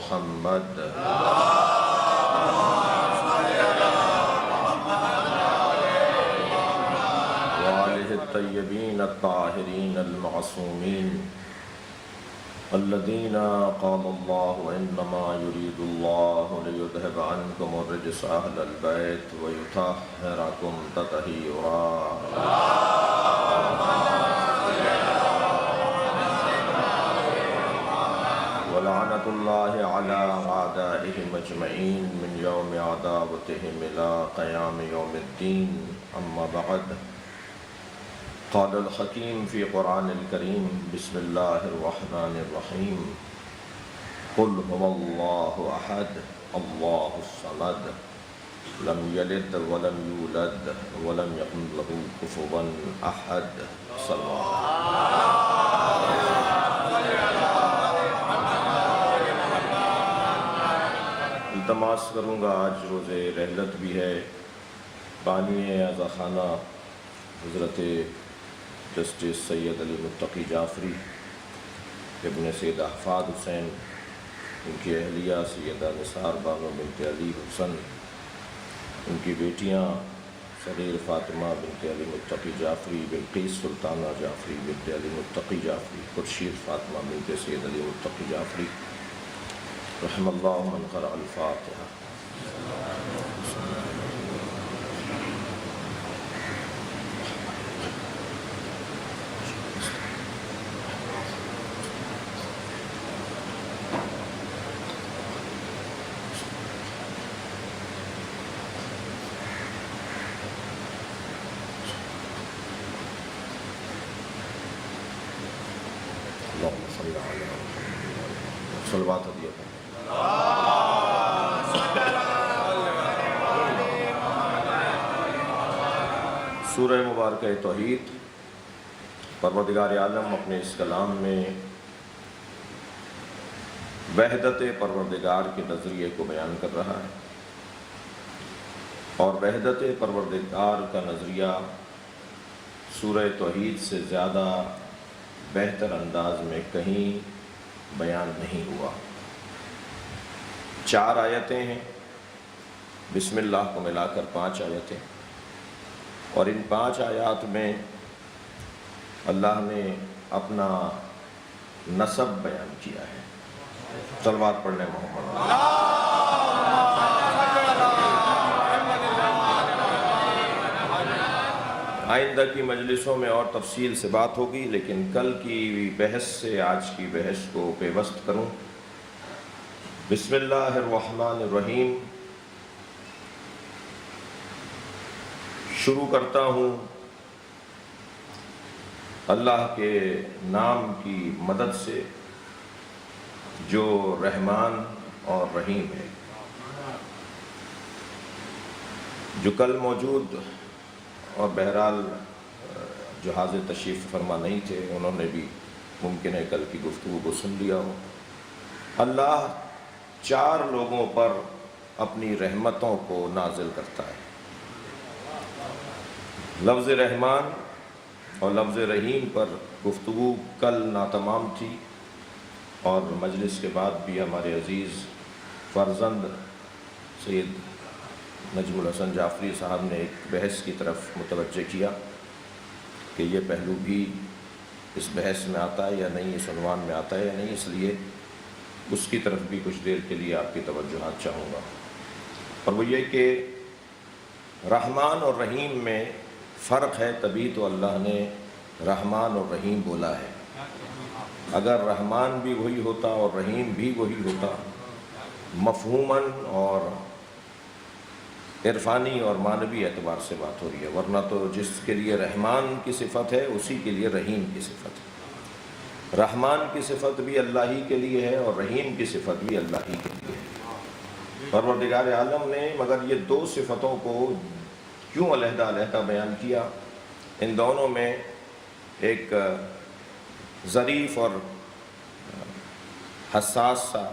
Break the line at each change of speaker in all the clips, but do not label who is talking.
محمد وآلہ الطیبین الطاہرین المعصومین الذین قال اللہ انما یرید اللہ لیذہب عنکم الرجس اہل البیت ویطہرکم تطہیرا ولعنۃ اللہ علی اعدائہم اجمعین من یوم عداوتہم الی قیام یوم الدین اما بعد قال الحکیم فی قرآن الکریم بسم اللہ الرحمن الرحیم قل هو اللہ احد اللہ الصمد لم یلد ولم یولد ولم یکن له کفوا احد صلی اللہ التماس کروں گا، آج روز رحلت بھی ہے، بانی اعضا خانہ حضرت جسٹس سید علی متقی جعفری ابن سید احفاد حسین، ان کی اہلیہ سیدہ نثار بانو بنت علی حسن، ان کی بیٹیاں صغیر فاطمہ بنت علی متقی جعفری، بلقیس سلطانہ جعفری بنت علی متقی جعفری، خورشید فاطمہ بنت سید علی متقی جعفری، رحم اللہ من قرأ الفاتحہ۔ اللہم صلی علی محمد صلوات دیتا ہوں۔ سورہ مبارکہ توحید، پروردگار عالم اپنے اس کلام میں وحدت پروردگار کے نظریے کو بیان کر رہا ہے، اور وحدت پروردگار کا نظریہ سورہ توحید سے زیادہ بہتر انداز میں کہیں بیان نہیں ہوا۔ 4 آیتیں ہیں، بسم اللہ کو ملا کر 5 آیتیں، اور ان 5 آیات میں اللہ نے اپنا نسب بیان کیا ہے۔ صلوات پڑھ لیں محمد۔ آئندہ کی مجلسوں میں اور تفصیل سے بات ہوگی، لیکن کل کی بحث سے آج کی بحث کو پیوست کروں۔ بسم اللہ الرحمن الرحیم، شروع کرتا ہوں اللہ کے نام کی مدد سے جو رحمان اور رحیم ہے، جو کل موجود اور بہرحال جو حاضر تشریف فرما نہیں تھے، انہوں نے بھی ممکن ہے کل کی گفتگو کو سن لیا ہو۔ اللہ 4 لوگوں پر اپنی رحمتوں کو نازل کرتا ہے۔ لفظ رحمان اور لفظ رحیم پر گفتگو کل ناتمام تھی، اور مجلس کے بعد بھی ہمارے عزیز فرزند سید نجم الحسن جعفری صاحب نے ایک بحث کی طرف متوجہ کیا کہ یہ پہلو بھی اس بحث میں آتا ہے یا نہیں، اس عنوان میں آتا ہے یا نہیں، اس لیے اس کی طرف بھی کچھ دیر کے لیے آپ کی توجہات چاہوں گا۔ اور وہ یہ کہ رحمان اور رحیم میں فرق ہے، تبھی تو اللہ نے رحمان اور رحیم بولا ہے۔ اگر رحمان بھی وہی ہوتا اور رحیم بھی وہی ہوتا، مفہوماً اور عرفانی اور معنوی اعتبار سے بات ہو رہی ہے، ورنہ تو جس کے لیے رحمان کی صفت ہے اسی کے لیے رحیم کی صفت ہے۔ رحمان کی صفت بھی اللہ ہی کے لیے ہے اور رحیم کی صفت بھی اللہ ہی کے لیے ہے۔ پروردگار عالم نے مگر یہ 2 صفتوں کو کیوں علیحدہ علیحدہ بیان کیا؟ ان دونوں میں ایک ظریف اور حساس سا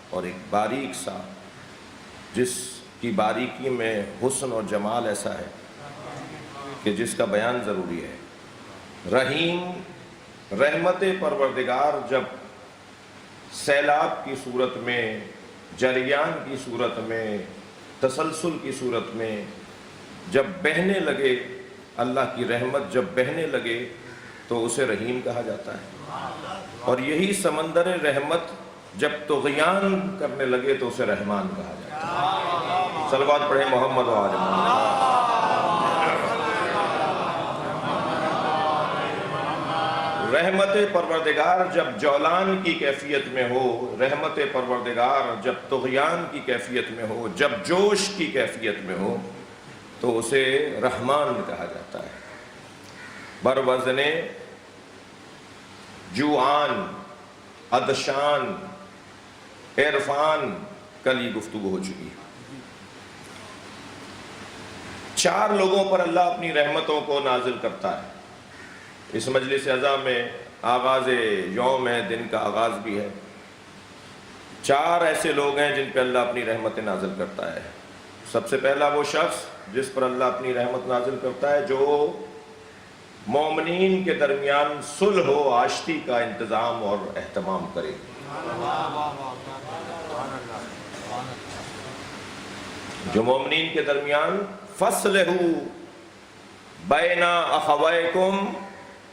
اور ایک باریک سا، جس کی باریکی میں حسن اور جمال ایسا ہے کہ جس کا بیان ضروری ہے۔ رحیم، رحمت پروردگار جب سیلاب کی صورت میں، جریان کی صورت میں، تسلسل کی صورت میں جب بہنے لگے، اللہ کی رحمت جب بہنے لگے تو اسے رحیم کہا جاتا ہے، اور یہی سمندر رحمت جب طغیان کرنے لگے تو اسے رحمان کہا جاتا ہے۔ صلوات پڑھیں محمد و آل محمد۔ رحمت پروردگار جب جولان کی کیفیت میں ہو، رحمت پروردگار جب طغیان کی کیفیت میں ہو، جب جوش کی کیفیت میں ہو تو اسے رحمان کہا جاتا ہے۔ بروزن جوعان، عطشان، عرفان، کل یہ گفتگو ہو چکی ہے۔ 4 لوگوں پر اللہ اپنی رحمتوں کو نازل کرتا ہے۔ اس مجلس عزا میں آغاز یوم ہے، دن کا آغاز بھی ہے۔ 4 ایسے لوگ ہیں جن پہ اللہ اپنی رحمتیں نازل کرتا ہے۔ سب سے پہلا وہ شخص جس پر اللہ اپنی رحمت نازل کرتا ہے جو مومنین کے درمیان صلح و آشتی کا انتظام اور اہتمام کرے۔ جو مومنین کے درمیان فَصْلِحُوا بَيْنَ أَخَوَيْكُمْ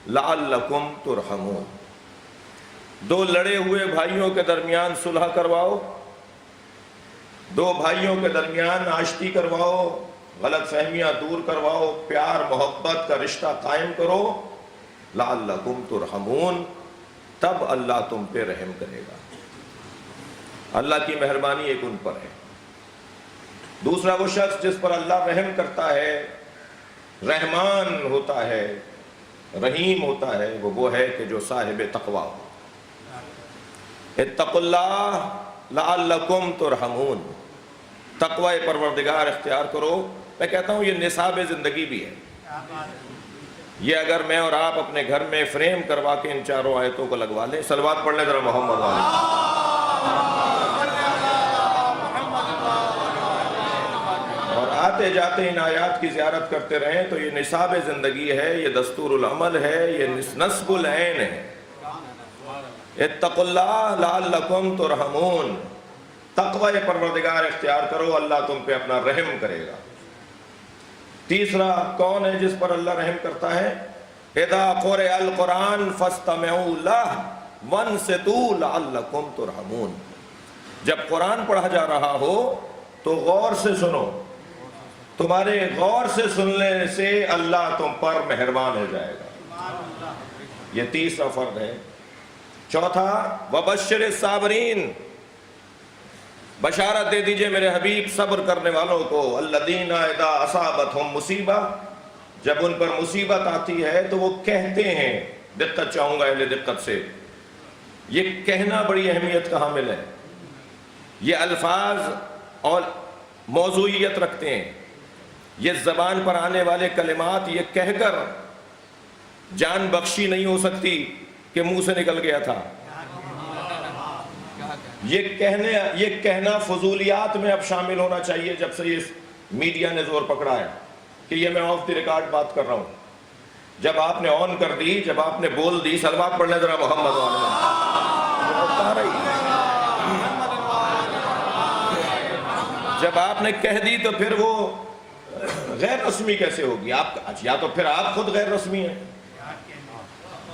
لَعَلَّكُمْ تُرْحَمُونَ، 2 لڑے ہوئے بھائیوں کے درمیان صلح کرواؤ، 2 بھائیوں کے درمیان آشتی کرواؤ، غلط فہمیاں دور کرواؤ، پیار محبت کا رشتہ قائم کرو، لَعَلَّكُمْ تُرْحَمُونَ، تب اللہ تم پہ رحم کرے گا۔ اللہ کی مہربانی ایک ان پر ہے۔ دوسرا وہ شخص جس پر اللہ رحم کرتا ہے، رحمان ہوتا ہے، رحیم ہوتا ہے، وہ ہے کہ جو صاحب تقوی ہو۔ اتقوا اللہ لعلکم ترحمون، تقوی پروردگار اختیار کرو۔ میں کہتا ہوں یہ نصاب زندگی بھی ہے۔ یہ اگر میں اور آپ اپنے گھر میں فریم کروا کے ان 4 آیتوں کو لگوا لیں، صلوات پڑھ لیں ذرا محمد علیہ، اور آتے جاتے ان آیات کی زیارت کرتے رہیں تو یہ نصاب زندگی ہے، یہ دستور العمل ہے، یہ نصب العین ہے۔ اتقوا اللہ لعلکم ترحمون، تقوی پروردگار اختیار کرو، اللہ تم پہ اپنا رحم کرے گا۔ تیسرا کون ہے جس پر اللہ رحم کرتا ہے؟ اذا قرئ القرآن فاستمعوا لہ وانصتوا لعلکم ترحمون، جب قرآن پڑھا جا رہا ہو تو غور سے سنو، تمہارے غور سے سننے سے اللہ تم پر مہربان ہو جائے گا۔ یہ تیسرا فرض ہے۔ چوتھا وبشر الصابرین، بشارت دے دیجئے میرے حبیب صبر کرنے والوں کو، الذین اذا اصابتہم مصیبہ، جب ان پر مصیبت آتی ہے تو وہ کہتے ہیں، دقت چاہوں گا اہل دقت سے، یہ کہنا بڑی اہمیت کا حامل ہے۔ یہ الفاظ اور موضوعیت رکھتے ہیں، یہ زبان پر آنے والے کلمات یہ کہہ کر جان بخشی نہیں ہو سکتی کہ منہ سے نکل گیا تھا۔ یہ کہنا فضولیات میں اب شامل ہونا چاہیے جب سے یہ میڈیا نے زور پکڑا ہے کہ یہ میں آف دی ریکارڈ بات کر رہا ہوں۔ جب آپ نے آن کر دی، جب آپ نے بول دی، صلوات پڑھنے ذرا محمد جب آپ نے کہہ دی تو پھر وہ غیر رسمی کیسے ہوگی؟ یا تو پھر آپ خود غیر رسمی ہیں،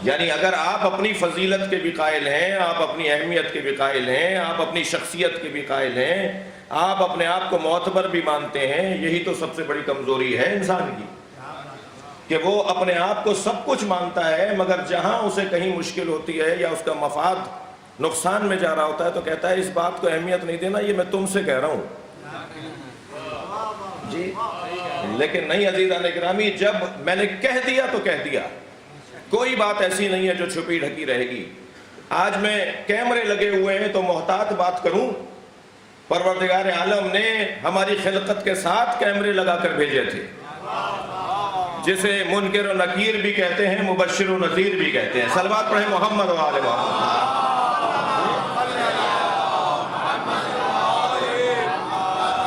یعنی اگر آپ اپنی فضیلت کے بھی قائل ہیں، آپ اپنی اہمیت کے بھی قائل ہیں، آپ اپنی شخصیت کے بھی قائل ہیں، آپ اپنے آپ کو معتبر بھی مانتے ہیں، یہی تو سب سے بڑی کمزوری ہے انسان کی کہ وہ اپنے آپ کو سب کچھ مانتا ہے، مگر جہاں اسے کہیں مشکل ہوتی ہے یا اس کا مفاد نقصان میں جا رہا ہوتا ہے تو کہتا ہے اس بات کو اہمیت نہیں دینا، یہ میں تم سے کہہ رہا ہوں جی۔ لیکن نہیں عزیزان اکرامی، جب میں نے کہہ دیا تو کہہ دیا، کوئی بات ایسی نہیں ہے جو چھپی ڈھکی رہے گی۔ آج میں کیمرے لگے ہوئے ہیں تو محتاط بات کروں، پروردگار عالم نے ہماری خلقت کے ساتھ کیمرے لگا کر بھیجے تھے، جسے منکر و نکیر بھی کہتے ہیں، مبشر و نذیر بھی کہتے ہیں۔ صلوات پڑھیں محمد و آل محمد۔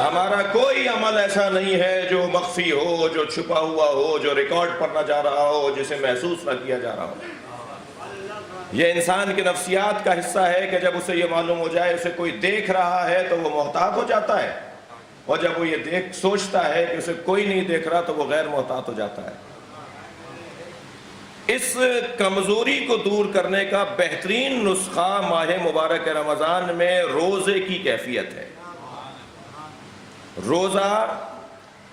ہمارا کوئی عمل ایسا نہیں ہے جو مخفی ہو، جو چھپا ہوا ہو، جو ریکارڈ پر نہ جا رہا ہو، جسے محسوس نہ کیا جا رہا ہو۔ یہ انسان کے نفسیات کا حصہ ہے کہ جب اسے یہ معلوم ہو جائے اسے کوئی دیکھ رہا ہے تو وہ محتاط ہو جاتا ہے، اور جب وہ یہ سوچتا ہے کہ اسے کوئی نہیں دیکھ رہا تو وہ غیر محتاط ہو جاتا ہے۔ اس کمزوری کو دور کرنے کا بہترین نسخہ ماہ مبارک رمضان میں روزے کی کیفیت ہے۔ روزہ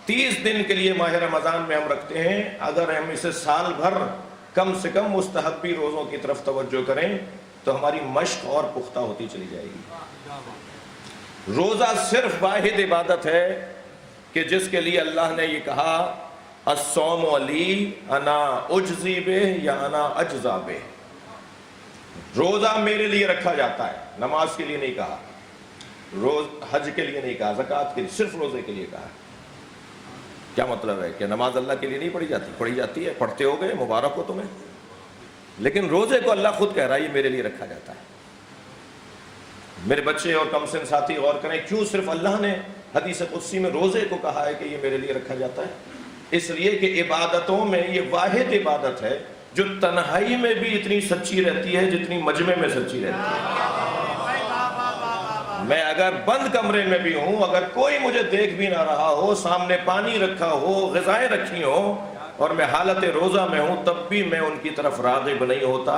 30 دن کے لیے ماہ رمضان میں ہم رکھتے ہیں، اگر ہم اسے سال بھر کم سے کم مستحبی روزوں کی طرف توجہ کریں تو ہماری مشق اور پختہ ہوتی چلی جائے گی۔ روزہ صرف واحد عبادت ہے کہ جس کے لیے اللہ نے یہ کہا الصوم لی انا اجزی بہ یا انا اجزا بہ، روزہ میرے لیے رکھا جاتا ہے، نماز کے لیے نہیں کہا، حج کے لیے نہیں کہا، زکوٰۃ کے لیے، صرف روزے کے لیے کہا۔ کیا مطلب ہے کہ نماز اللہ کے لیے نہیں پڑھی جاتی ہے، پڑھتے ہو گئے، مبارک ہو تمہیں، لیکن روزے کو اللہ خود کہہ رہا ہے یہ میرے لیے رکھا جاتا ہے۔ میرے بچے اور کم سن ساتھی غور کریں، کیوں صرف اللہ نے حدیث قدسی میں روزے کو کہا ہے کہ یہ میرے لیے رکھا جاتا ہے؟ اس لیے کہ عبادتوں میں یہ واحد عبادت ہے جو تنہائی میں بھی اتنی سچی رہتی ہے جتنی مجمع میں سچی رہتی ہے۔ میں اگر بند کمرے میں بھی ہوں، اگر کوئی مجھے دیکھ بھی نہ رہا ہو، سامنے پانی رکھا ہو، غذائیں رکھی ہوں، اور میں حالت روزہ میں ہوں، تب بھی میں ان کی طرف راغب نہیں ہوتا،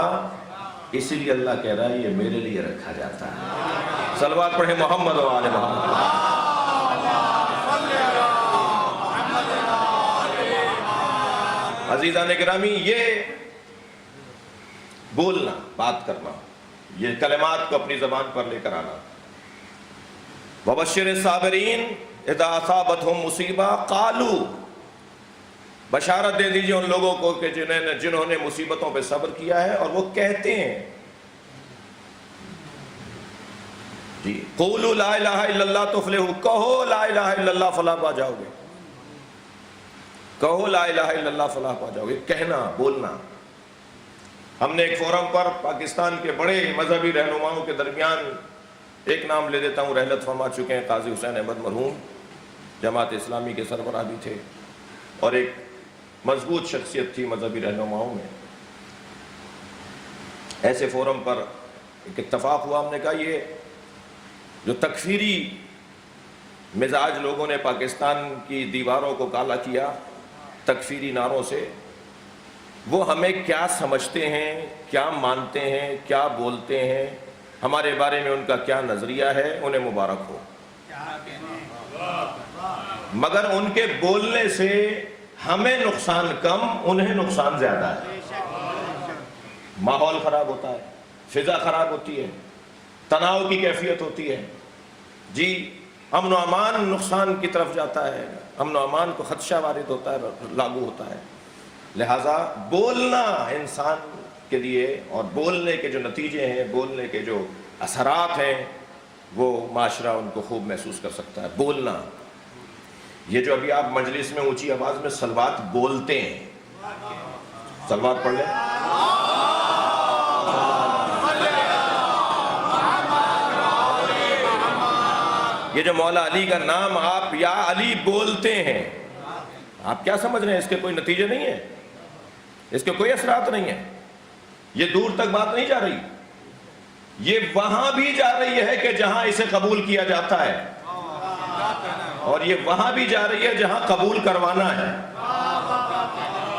اسی لیے اللہ کہہ رہا ہے یہ میرے لیے رکھا جاتا ہے۔ صلوات پڑھیں محمد و آل محمد۔ عزیزان گرامی، یہ بولنا، بات کرنا، یہ کلمات کو اپنی زبان پر لے کر آنا، وبشر الصابرین اذا اصابتہم مصیبہ قالوا، بشارت دے دیجئے ان لوگوں کو کہ جنہوں نے مصیبتوں پہ صبر کیا ہے اور وہ کہتے ہیں جی قولوا لا الہ الا اللہ تفلحوا، کہو لا الہ الا اللہ فلاح پا جاؤ گے، کہو لا الہ الا اللہ فلاح پا جاؤ گے، کہنا، بولنا۔ ہم نے ایک فورم پر پاکستان کے بڑے مذہبی رہنماؤں کے درمیان ایک نام لے دیتا ہوں، رحلت فرما چکے ہیں، قاضی حسین احمد مرحوم، جماعت اسلامی کے سربراہ بھی تھے اور ایک مضبوط شخصیت تھی مذہبی رہنماؤں میں۔ ایسے فورم پر ایک اتفاق ہوا، ہم نے کہا یہ جو تکفیری مزاج لوگوں نے پاکستان کی دیواروں کو کالا کیا تکفیری نعروں سے، وہ ہمیں کیا سمجھتے ہیں، کیا مانتے ہیں، کیا بولتے ہیں، ہمارے بارے میں ان کا کیا نظریہ ہے، انہیں مبارک ہو۔ مگر ان کے بولنے سے ہمیں نقصان کم، انہیں نقصان زیادہ ہے۔ ماحول خراب ہوتا ہے، فضا خراب ہوتی ہے، تناؤ کی کیفیت ہوتی ہے، جی امن و امان نقصان کی طرف جاتا ہے، امن و امان کو خدشہ وارد ہوتا ہے، لاگو ہوتا ہے۔ لہٰذا بولنا انسان کے لیے، اور بولنے کے جو نتیجے ہیں، بولنے کے جو اثرات ہیں، وہ معاشرہ ان کو خوب محسوس کر سکتا ہے۔ بولنا، یہ جو ابھی آپ مجلس میں اونچی آواز میں صلوات بولتے ہیں، صلوات پڑھ لیں، یہ جو مولا علی کا نام آپ یا علی بولتے ہیں، آپ کیا سمجھ رہے ہیں؟ اس کے کوئی نتیجے نہیں ہیں، اس کے کوئی اثرات نہیں ہیں، یہ دور تک بات نہیں جا رہی، یہ وہاں بھی جا رہی ہے کہ جہاں اسے قبول کیا جاتا ہے، اور یہ وہاں بھی جا رہی ہے جہاں قبول کروانا ہے۔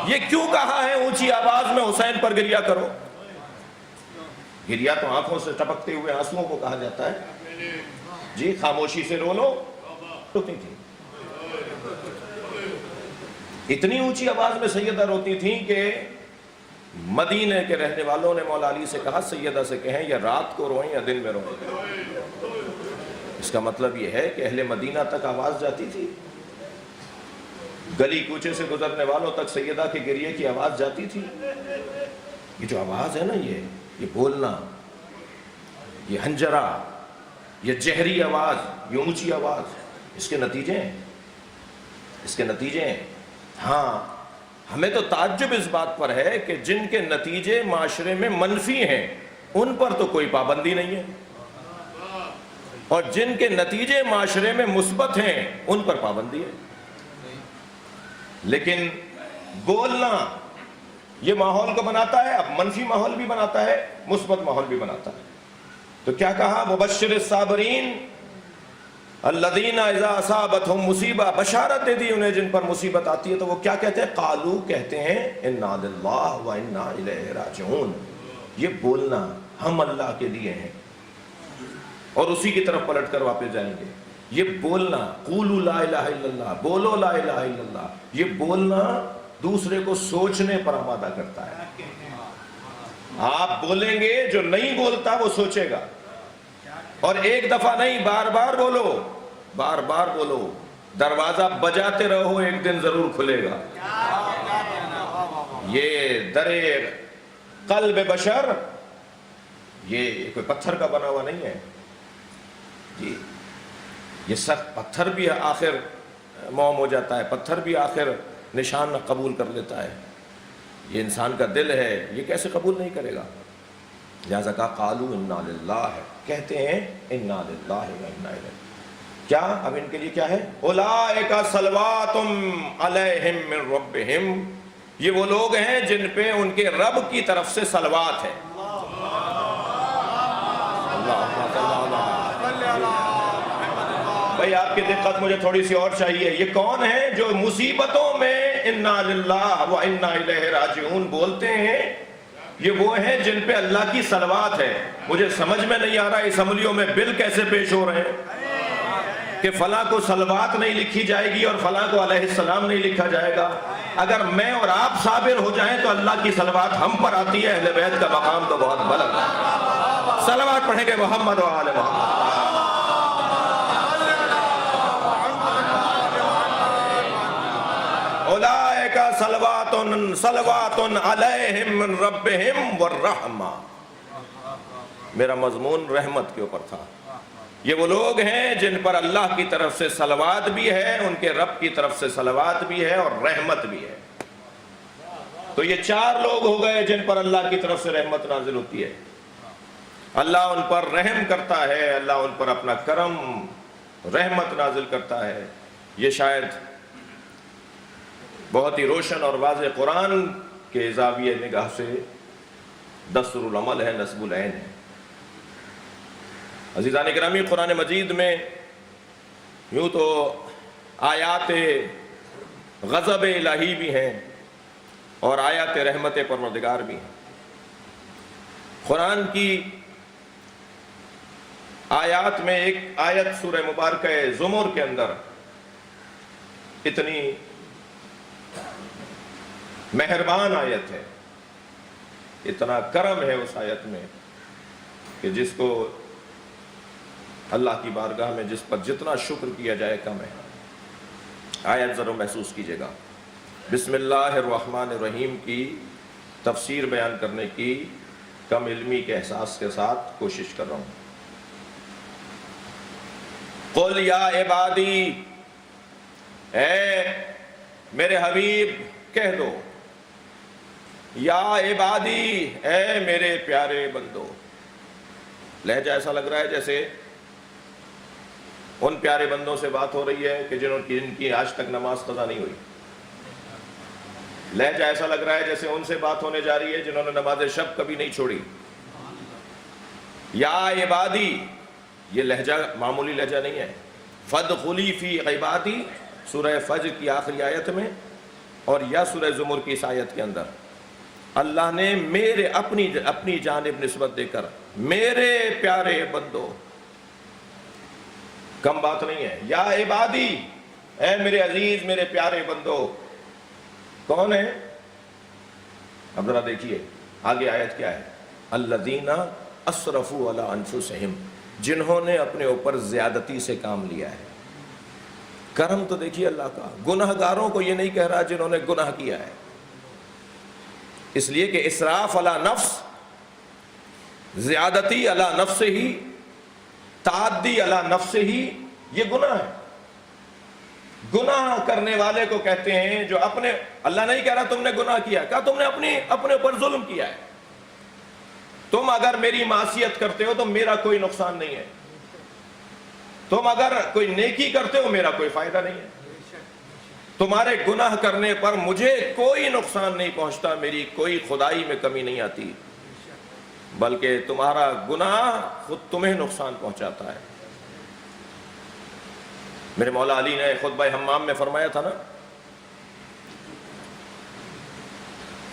یہ کیوں کہا ہے اونچی آواز میں حسین پر گریہ کرو؟ گریہ تو آنکھوں سے ٹپکتے ہوئے آنسوؤں کو کہا جاتا ہے، جی خاموشی سے رو لو روتی تھی۔ اتنی اونچی آواز میں سیدہ روتی تھیں کہ مدینہ کے رہنے والوں نے مولا علی سے کہا سیدہ سے کہیں یا رات کو روئیں یا دن میں روئیں۔ اس کا مطلب یہ ہے کہ اہل مدینہ تک آواز جاتی تھی، گلی کوچے سے گزرنے والوں تک سیدہ کے گریے کی آواز جاتی تھی۔ یہ جو آواز ہے نا، یہ بولنا، یہ ہنجرہ، یہ جہری آواز، یہ اونچی آواز، اس کے نتیجے ہیں۔ ہاں، ہمیں تو تعجب اس بات پر ہے کہ جن کے نتیجے معاشرے میں منفی ہیں ان پر تو کوئی پابندی نہیں ہے، اور جن کے نتیجے معاشرے میں مثبت ہیں ان پر پابندی ہے۔ لیکن بولنا یہ ماحول کو بناتا ہے، اب منفی ماحول بھی بناتا ہے، مثبت ماحول بھی بناتا ہے۔ تو کیا کہا؟ مبشر الصابرین الذین اذا اصابتہم مصیبہ، بشارت دے دی انہیں جن پر مصیبت آتی ہے تو وہ کیا کہتے ہیں؟ قالو، کہتے ہیں انا للہ و انا الیہ راجعون، یہ بولنا ہم اللہ کے لیے ہیں اور اسی کی طرف پلٹ کر واپس جائیں گے۔ یہ بولنا، قولوا لا الہ الا اللہ، بولو لا الہ الا اللہ، یہ بولنا دوسرے کو سوچنے پر آمادہ کرتا ہے۔ آپ بولیں گے، جو نہیں بولتا وہ سوچے گا، اور ایک دفعہ نہیں، بار بار بولو، بار بار بولو، دروازہ بجاتے رہو، ایک دن ضرور کھلے گا۔ یہ در قلب بشر، یہ کوئی پتھر کا بنا ہوا نہیں ہے جی، یہ سخت پتھر بھی آخر موم ہو جاتا ہے، پتھر بھی آخر نشان قبول کر لیتا ہے، یہ انسان کا دل ہے، یہ کیسے قبول نہیں کرے گا؟ لہذا کہا قالو انا للہ، کہتے ہیں انا للہ و انا الیہ۔ کیا اب ان کے لیے کیا ہے؟ اولئک صلوات علیہم من ربہم، یہ وہ لوگ ہیں جن پہ ان کے رب کی طرف سے صلوات ہے۔ بھائی آپ کی دقت مجھے تھوڑی سی اور چاہیے، یہ کون ہیں جو مصیبتوں میں انا للہ و انا الیہ راجعون بولتے ہیں؟ یہ وہ ہیں جن پہ اللہ کی صلوات ہے۔ مجھے سمجھ میں نہیں آ رہا اس عملیوں میں بل کیسے پیش ہو رہے ہیں کہ فلاں کو صلوات نہیں لکھی جائے گی اور فلاں کو علیہ السلام نہیں لکھا جائے گا۔ اگر میں اور آپ صابر ہو جائیں تو اللہ کی صلوات ہم پر آتی ہے، اہل بیت کا مقام تو بہت بلند ہے۔ صلوات پڑھیں گے محمد و آل محمد۔ اولئک صلوات علیہم من ربہم والرحمہ، میرا مضمون رحمت کے اوپر تھا۔ یہ وہ لوگ ہیں جن پر اللہ کی طرف سے صلوات بھی ہے، ان کے رب کی طرف سے صلوات بھی ہے اور رحمت بھی ہے۔ تو یہ چار لوگ ہو گئے جن پر اللہ کی طرف سے رحمت نازل ہوتی ہے، اللہ ان پر رحم کرتا ہے، اللہ ان پر اپنا کرم رحمت نازل کرتا ہے۔ یہ شاید بہت ہی روشن اور واضح قرآن کے زاویہ نگاہ سے دستور العمل ہے، نصب العین ہے۔ عزیزان گرامی، قرآن مجید میں یوں تو آیات غضب الہی بھی ہیں اور آیات رحمت پروردگار بھی ہیں۔ قرآن کی آیات میں ایک آیت سورہ مبارکہ زمر کے اندر اتنی مہربان آیت ہے، اتنا کرم ہے اس آیت میں کہ جس کو اللہ کی بارگاہ میں جس پر جتنا شکر کیا جائے کم ہے۔ آیت ذرا محسوس کیجئے گا۔ بسم اللہ الرحمن الرحیم کی تفسیر بیان کرنے کی کم علمی کے احساس کے ساتھ کوشش کر رہا ہوں۔ قل یا عبادی، اے میرے حبیب کہہ دو، یا عبادی، اے میرے پیارے بندو۔ لہجہ ایسا لگ رہا ہے جیسے ان پیارے بندوں سے بات ہو رہی ہے کہ جن کی آج تک نماز قضا نہیں ہوئی۔ لہجہ ایسا لگ رہا ہے جیسے ان سے بات ہونے جا رہی ہے جنہوں نے نماز شب کبھی نہیں چھوڑی۔ یا عبادی، یہ لہجہ معمولی لہجہ نہیں ہے۔ فادخلی فی عبادی، سورہ فجر کی آخری آیت میں اور یا سورہ زمر کی اس آیت کے اندر اللہ نے میرے اپنی جانب نسبت دے کر میرے پیارے بندو، کم بات نہیں ہے۔ یا عبادی، اے میرے عزیز میرے پیارے بندو، کون ہے؟ اب ذرا دیکھیے آگے آیت کیا ہے۔ الذین اسرفوا علی انفسہم، جنہوں نے اپنے اوپر زیادتی سے کام لیا ہے۔ کرم تو دیکھیے اللہ کا، گناہ گاروں کو یہ نہیں کہہ رہا جنہوں نے گناہ کیا ہے، اس لیے کہ اسراف علی نفس، زیادتی علی نفس ہی، تعدی علی نفس ہی، یہ گناہ ہے۔ گناہ کرنے والے کو کہتے ہیں جو اپنے، اللہ نہیں کہہ رہا تم نے گناہ کیا، کہا تم نے اپنے اوپر ظلم کیا ہے۔ تم اگر میری معصیت کرتے ہو تو میرا کوئی نقصان نہیں ہے، تم اگر کوئی نیکی کرتے ہو میرا کوئی فائدہ نہیں ہے۔ تمہارے گناہ کرنے پر مجھے کوئی نقصان نہیں پہنچتا، میری کوئی خدائی میں کمی نہیں آتی، بلکہ تمہارا گناہ خود تمہیں نقصان پہنچاتا ہے۔ میرے مولا علی نے خطبہ حمام میں فرمایا تھا نا،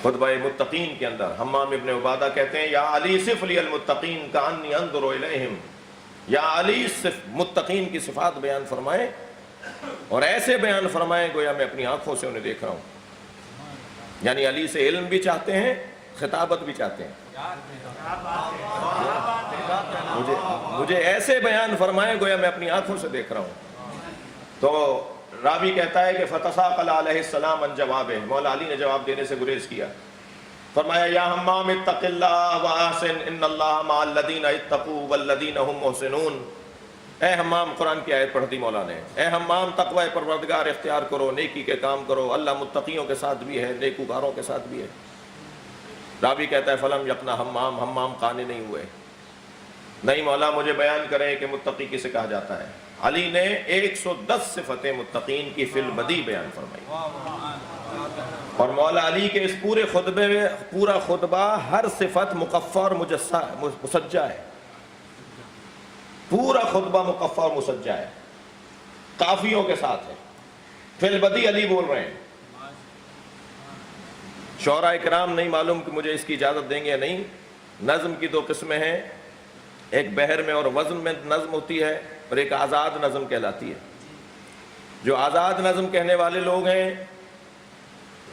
خطبہ متقین کے اندر حمام ابن عبادہ کہتے ہیں، یا علی صف لی المتقین کانی انظر الیہم، یا علی صف متقین کی صفات بیان فرمائیں اور ایسے بیان فرمائیں گویا میں اپنی آنکھوں سے انہیں دیکھ رہا ہوں۔ یعنی علی سے علم بھی چاہتے ہیں، خطابت بھی چاہتے ہیں، مجھے ایسے بیان فرمائیں گویا میں اپنی آنکھوں سے دیکھ رہا ہوں۔ تو راوی کہتا ہے کہ فتثاقل علیہ السلام عن جوابہ، مولا علی نے جواب دینے سے گریز کیا، فرمایا یا حمام اتق اللہ واحسن ان اللہ مع الذین اتقوا والذین هم محسنون۔ اے حمام، قرآن کی آیت پڑھ دی مولا نے، اے حمام تقوی پروردگار اختیار کرو، نیکی کے کام کرو، اللہ متقیوں کے ساتھ بھی ہے، نیکوکاروں کے ساتھ بھی ہے۔ راوی کہتا ہے فلم یقنا حمام قانے نہیں ہوئے، نہیں مولا مجھے بیان کریں کہ متقی کسے کہا جاتا ہے۔ علی نے 110 صفتیں متقین کی فی البدی بیان فرمائی، اور مولا علی کے اس پورے خطبے میں پورا خطبہ ہر صفت مقفع اور مسجع ہے، پورا خطبہ مقفع اور مسجع ہے، قافیوں کے ساتھ ہے، فی البدی علی بول رہے ہیں۔ شعراء کرام نہیں معلوم کہ مجھے اس کی اجازت دیں گے یا نہیں، نظم کی دو قسمیں ہیں، ایک بحر میں اور وزن میں نظم ہوتی ہے، اور ایک آزاد نظم کہلاتی ہے۔ جو آزاد نظم کہنے والے لوگ ہیں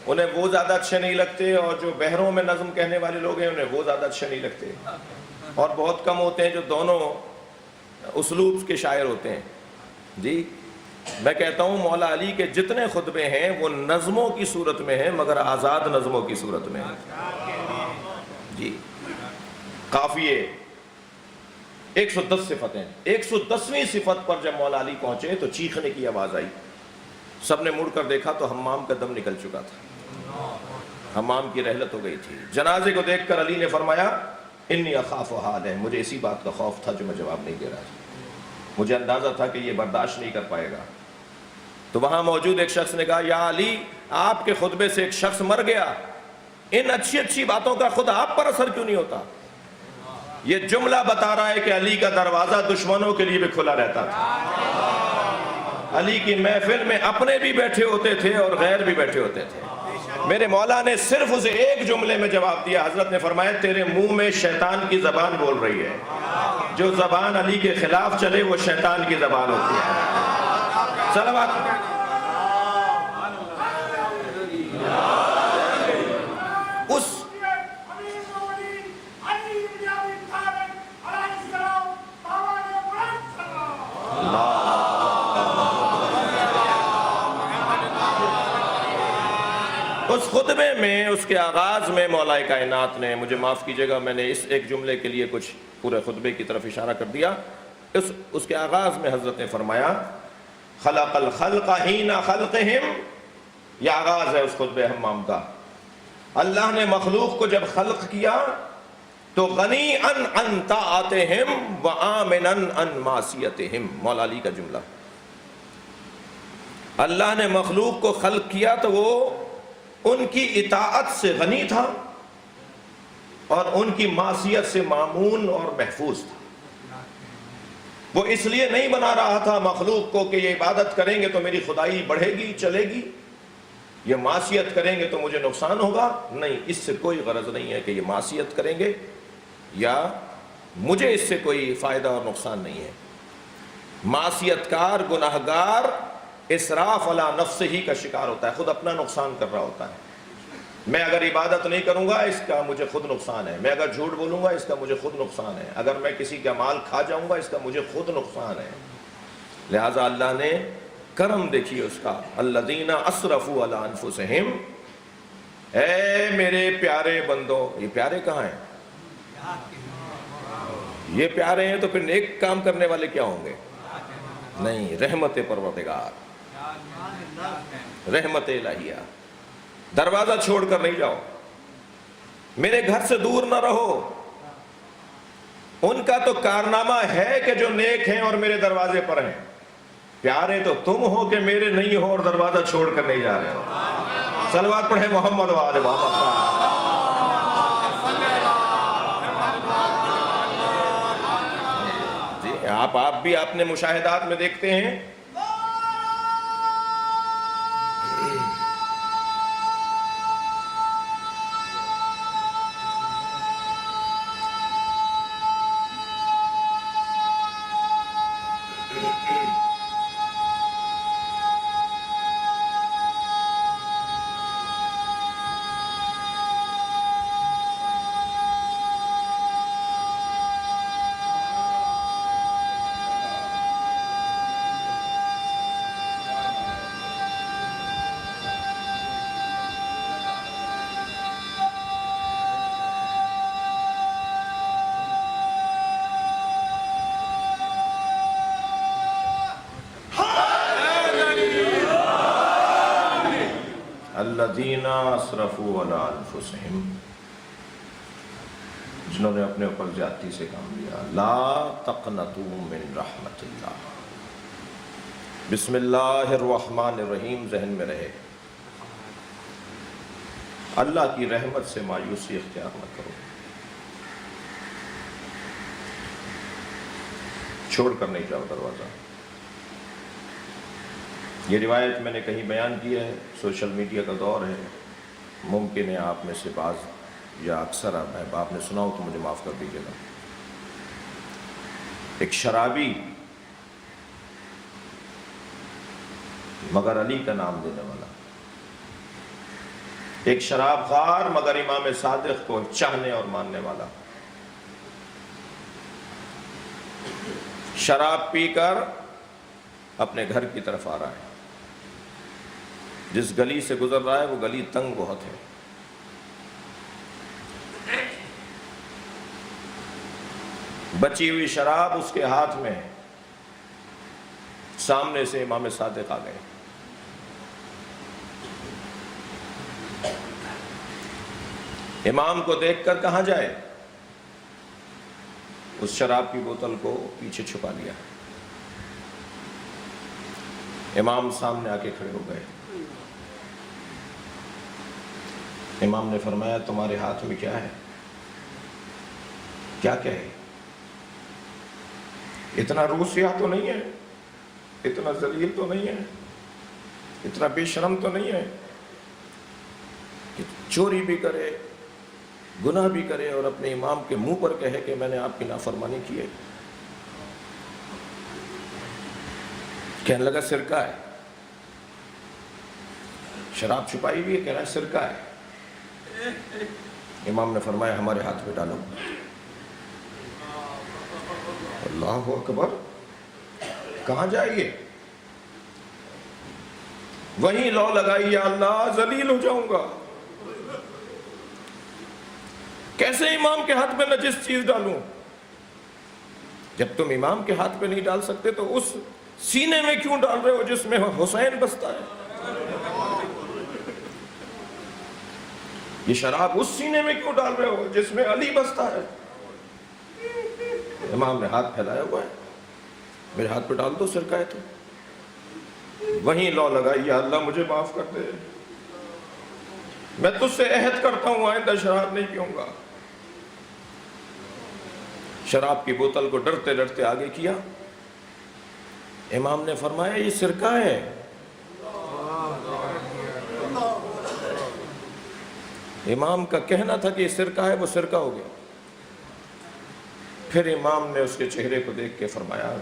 انہیں وہ زیادہ اچھے نہیں لگتے، اور جو بحروں میں نظم کہنے والے لوگ ہیں انہیں وہ زیادہ اچھے نہیں لگتے، اور بہت کم ہوتے ہیں جو دونوں اسلوب کے شاعر ہوتے ہیں۔ جی میں کہتا ہوں مولا علی کے جتنے خطبے ہیں وہ نظموں کی صورت میں ہیں، مگر آزاد نظموں کی صورت میں ہیں۔ جی قافیے 110 صفتیں، 110ویں صفت پر جب مولا علی پہنچے تو چیخنے کی آواز آئی، سب نے مڑ کر دیکھا تو حمام کا دم نکل چکا تھا، حمام کی رحلت ہو گئی تھی۔ جنازے کو دیکھ کر علی نے فرمایا انی اخاف حال ہے، مجھے اسی بات کا خوف تھا جو میں جواب نہیں دے رہا تھا، مجھے اندازہ تھا کہ یہ برداشت نہیں کر پائے گا۔ تو وہاں موجود ایک شخص نے کہا یا علی، آپ کے خطبے سے ایک شخص مر گیا، ان اچھی اچھی باتوں کا خود آپ پر اثر کیوں نہیں ہوتا؟ یہ جملہ بتا رہا ہے کہ علی کا دروازہ دشمنوں کے لیے بھی کھلا رہتا تھا، علی کی محفل میں اپنے بھی بیٹھے ہوتے تھے اور غیر بھی بیٹھے ہوتے تھے۔ میرے مولا نے صرف اسے ایک جملے میں جواب دیا، حضرت نے فرمایا تیرے منہ میں شیطان کی زبان بول رہی ہے، جو زبان علی کے خلاف چلے وہ شیطان کی زبان ہوتی ہے۔ صلوات اس اس خطبے میں، اس کے آغاز میں مولا کائنات نے، مجھے معاف کیجئے گا میں نے اس ایک جملے کے لیے کچھ پورے خطبے کی طرف اشارہ کر دیا، اس کے آغاز میں حضرت نے فرمایا خلق الخلق حین خلقہم، یہ آغاز ہے اس خطبہ حمام کا۔ اللہ نے مخلوق کو جب خلق کیا تو غنی عن طاعتہم وآمنا عن معصیتہم، مولا علی کا جملہ۔ اللہ نے مخلوق کو خلق کیا تو وہ ان کی اطاعت سے غنی تھا اور ان کی معصیت سے مامون اور محفوظ تھا۔ وہ اس لیے نہیں بنا رہا تھا مخلوق کو کہ یہ عبادت کریں گے تو میری خدائی بڑھے گی چلے گی، یہ معصیت کریں گے تو مجھے نقصان ہوگا، نہیں، اس سے کوئی غرض نہیں ہے کہ یہ معصیت کریں گے یا مجھے اس سے کوئی فائدہ اور نقصان نہیں ہے۔ معصیت کار، گناہگار اسراف علی نفسہ ہی کا شکار ہوتا ہے، خود اپنا نقصان کر رہا ہوتا ہے۔ میں اگر عبادت نہیں کروں گا اس کا مجھے خود نقصان ہے، میں اگر جھوٹ بولوں گا اس کا مجھے خود نقصان ہے، اگر میں کسی کا مال کھا جاؤں گا اس کا مجھے خود نقصان ہے۔ لہٰذا اللہ نے کرم دیکھیے اس کا، الذین اسرفوا علی انفسہم، اے میرے پیارے بندوں، یہ پیارے کہاں ہیں؟ یہ پیارے ہیں تو پھر نیک کام کرنے والے کیا ہوں گے؟ نہیں، رحمت پروردگار، رحمت الہیہ، دروازہ چھوڑ کر نہیں جاؤ، میرے گھر سے دور نہ رہو۔ ان کا تو کارنامہ ہے کہ جو نیک ہیں اور میرے دروازے پر ہیں، پیارے تو تم ہو کہ میرے نہیں ہو اور دروازہ چھوڑ کر نہیں جا رہے ہو. صلوات پڑھیں محمد و آل محمد. جی آپ بھی اپنے مشاہدات میں دیکھتے ہیں الذین اسرفوا علی انفسہم، جنہوں نے اپنے اوپر زیادتی سے کام لیا. لا تقنطوا من رحمت اللہ. بسم اللہ الرحمن الرحیم ذہن میں رہے. اللہ کی رحمت سے مایوسی اختیار نہ کرو. چھوڑ کر نہیں جاؤ دروازہ. یہ روایت میں نے کہیں بیان کی ہے. سوشل میڈیا کا دور ہے، ممکن ہے آپ میں سے بعض یا اکثر آپ نے سنا ہو تو مجھے معاف کر دیجیے گا. ایک شرابی مگر علی کا نام لینے والا، ایک شراب خوار مگر امام صادق کو چاہنے اور ماننے والا، شراب پی کر اپنے گھر کی طرف آ رہا ہے. جس گلی سے گزر رہا ہے وہ گلی تنگ بہت ہے. بچی ہوئی شراب اس کے ہاتھ میں، سامنے سے امام صادق آ گئے. امام کو دیکھ کر کہاں جائے؟ اس شراب کی بوتل کو پیچھے چھپا لیا. امام سامنے آ کے کھڑے ہو گئے. امام نے فرمایا تمہارے ہاتھ میں کیا ہے؟ کیا کہے؟ اتنا روسیا تو نہیں ہے، اتنا ذلیل تو نہیں ہے، اتنا بے شرم تو نہیں ہے کہ چوری بھی کرے، گناہ بھی کرے اور اپنے امام کے منہ پر کہے کہ میں نے آپ کی نافرمانی کی ہے. کہنے لگا سرکہ ہے. شراب چھپائی ہوئی ہے، کہنا ہے سرکہ ہے. امام نے فرمایا ہمارے ہاتھ میں ڈالو. اللہ اکبر. کہاں جائیے؟ وہیں لو لگائی یا اللہ ذلیل ہو جاؤں گا. کیسے امام کے ہاتھ میں نجس چیز ڈالوں؟ جب تم امام کے ہاتھ پہ نہیں ڈال سکتے تو اس سینے میں کیوں ڈال رہے ہو جس میں حسین بستا ہے؟ یہ شراب اس سینے میں کیوں ڈال رہے ہو جس میں علی بستا ہے؟ امام نے ہاتھ پھیلایا ہوا ہے. میرے ہاتھ پہ ڈال دو سرکہ ہے تو. وہیں لو لگائی یا اللہ مجھے معاف کر دے، میں تجھ سے عہد کرتا ہوں آئندہ شراب نہیں پیوں گا. شراب کی بوتل کو ڈرتے ڈرتے آگے کیا. امام نے فرمایا یہ سرکہ ہے. امام کا کہنا تھا کہ یہ سرکہ ہے، وہ سرکہ ہو گیا. پھر امام نے اس کے چہرے کو دیکھ کے فرمایا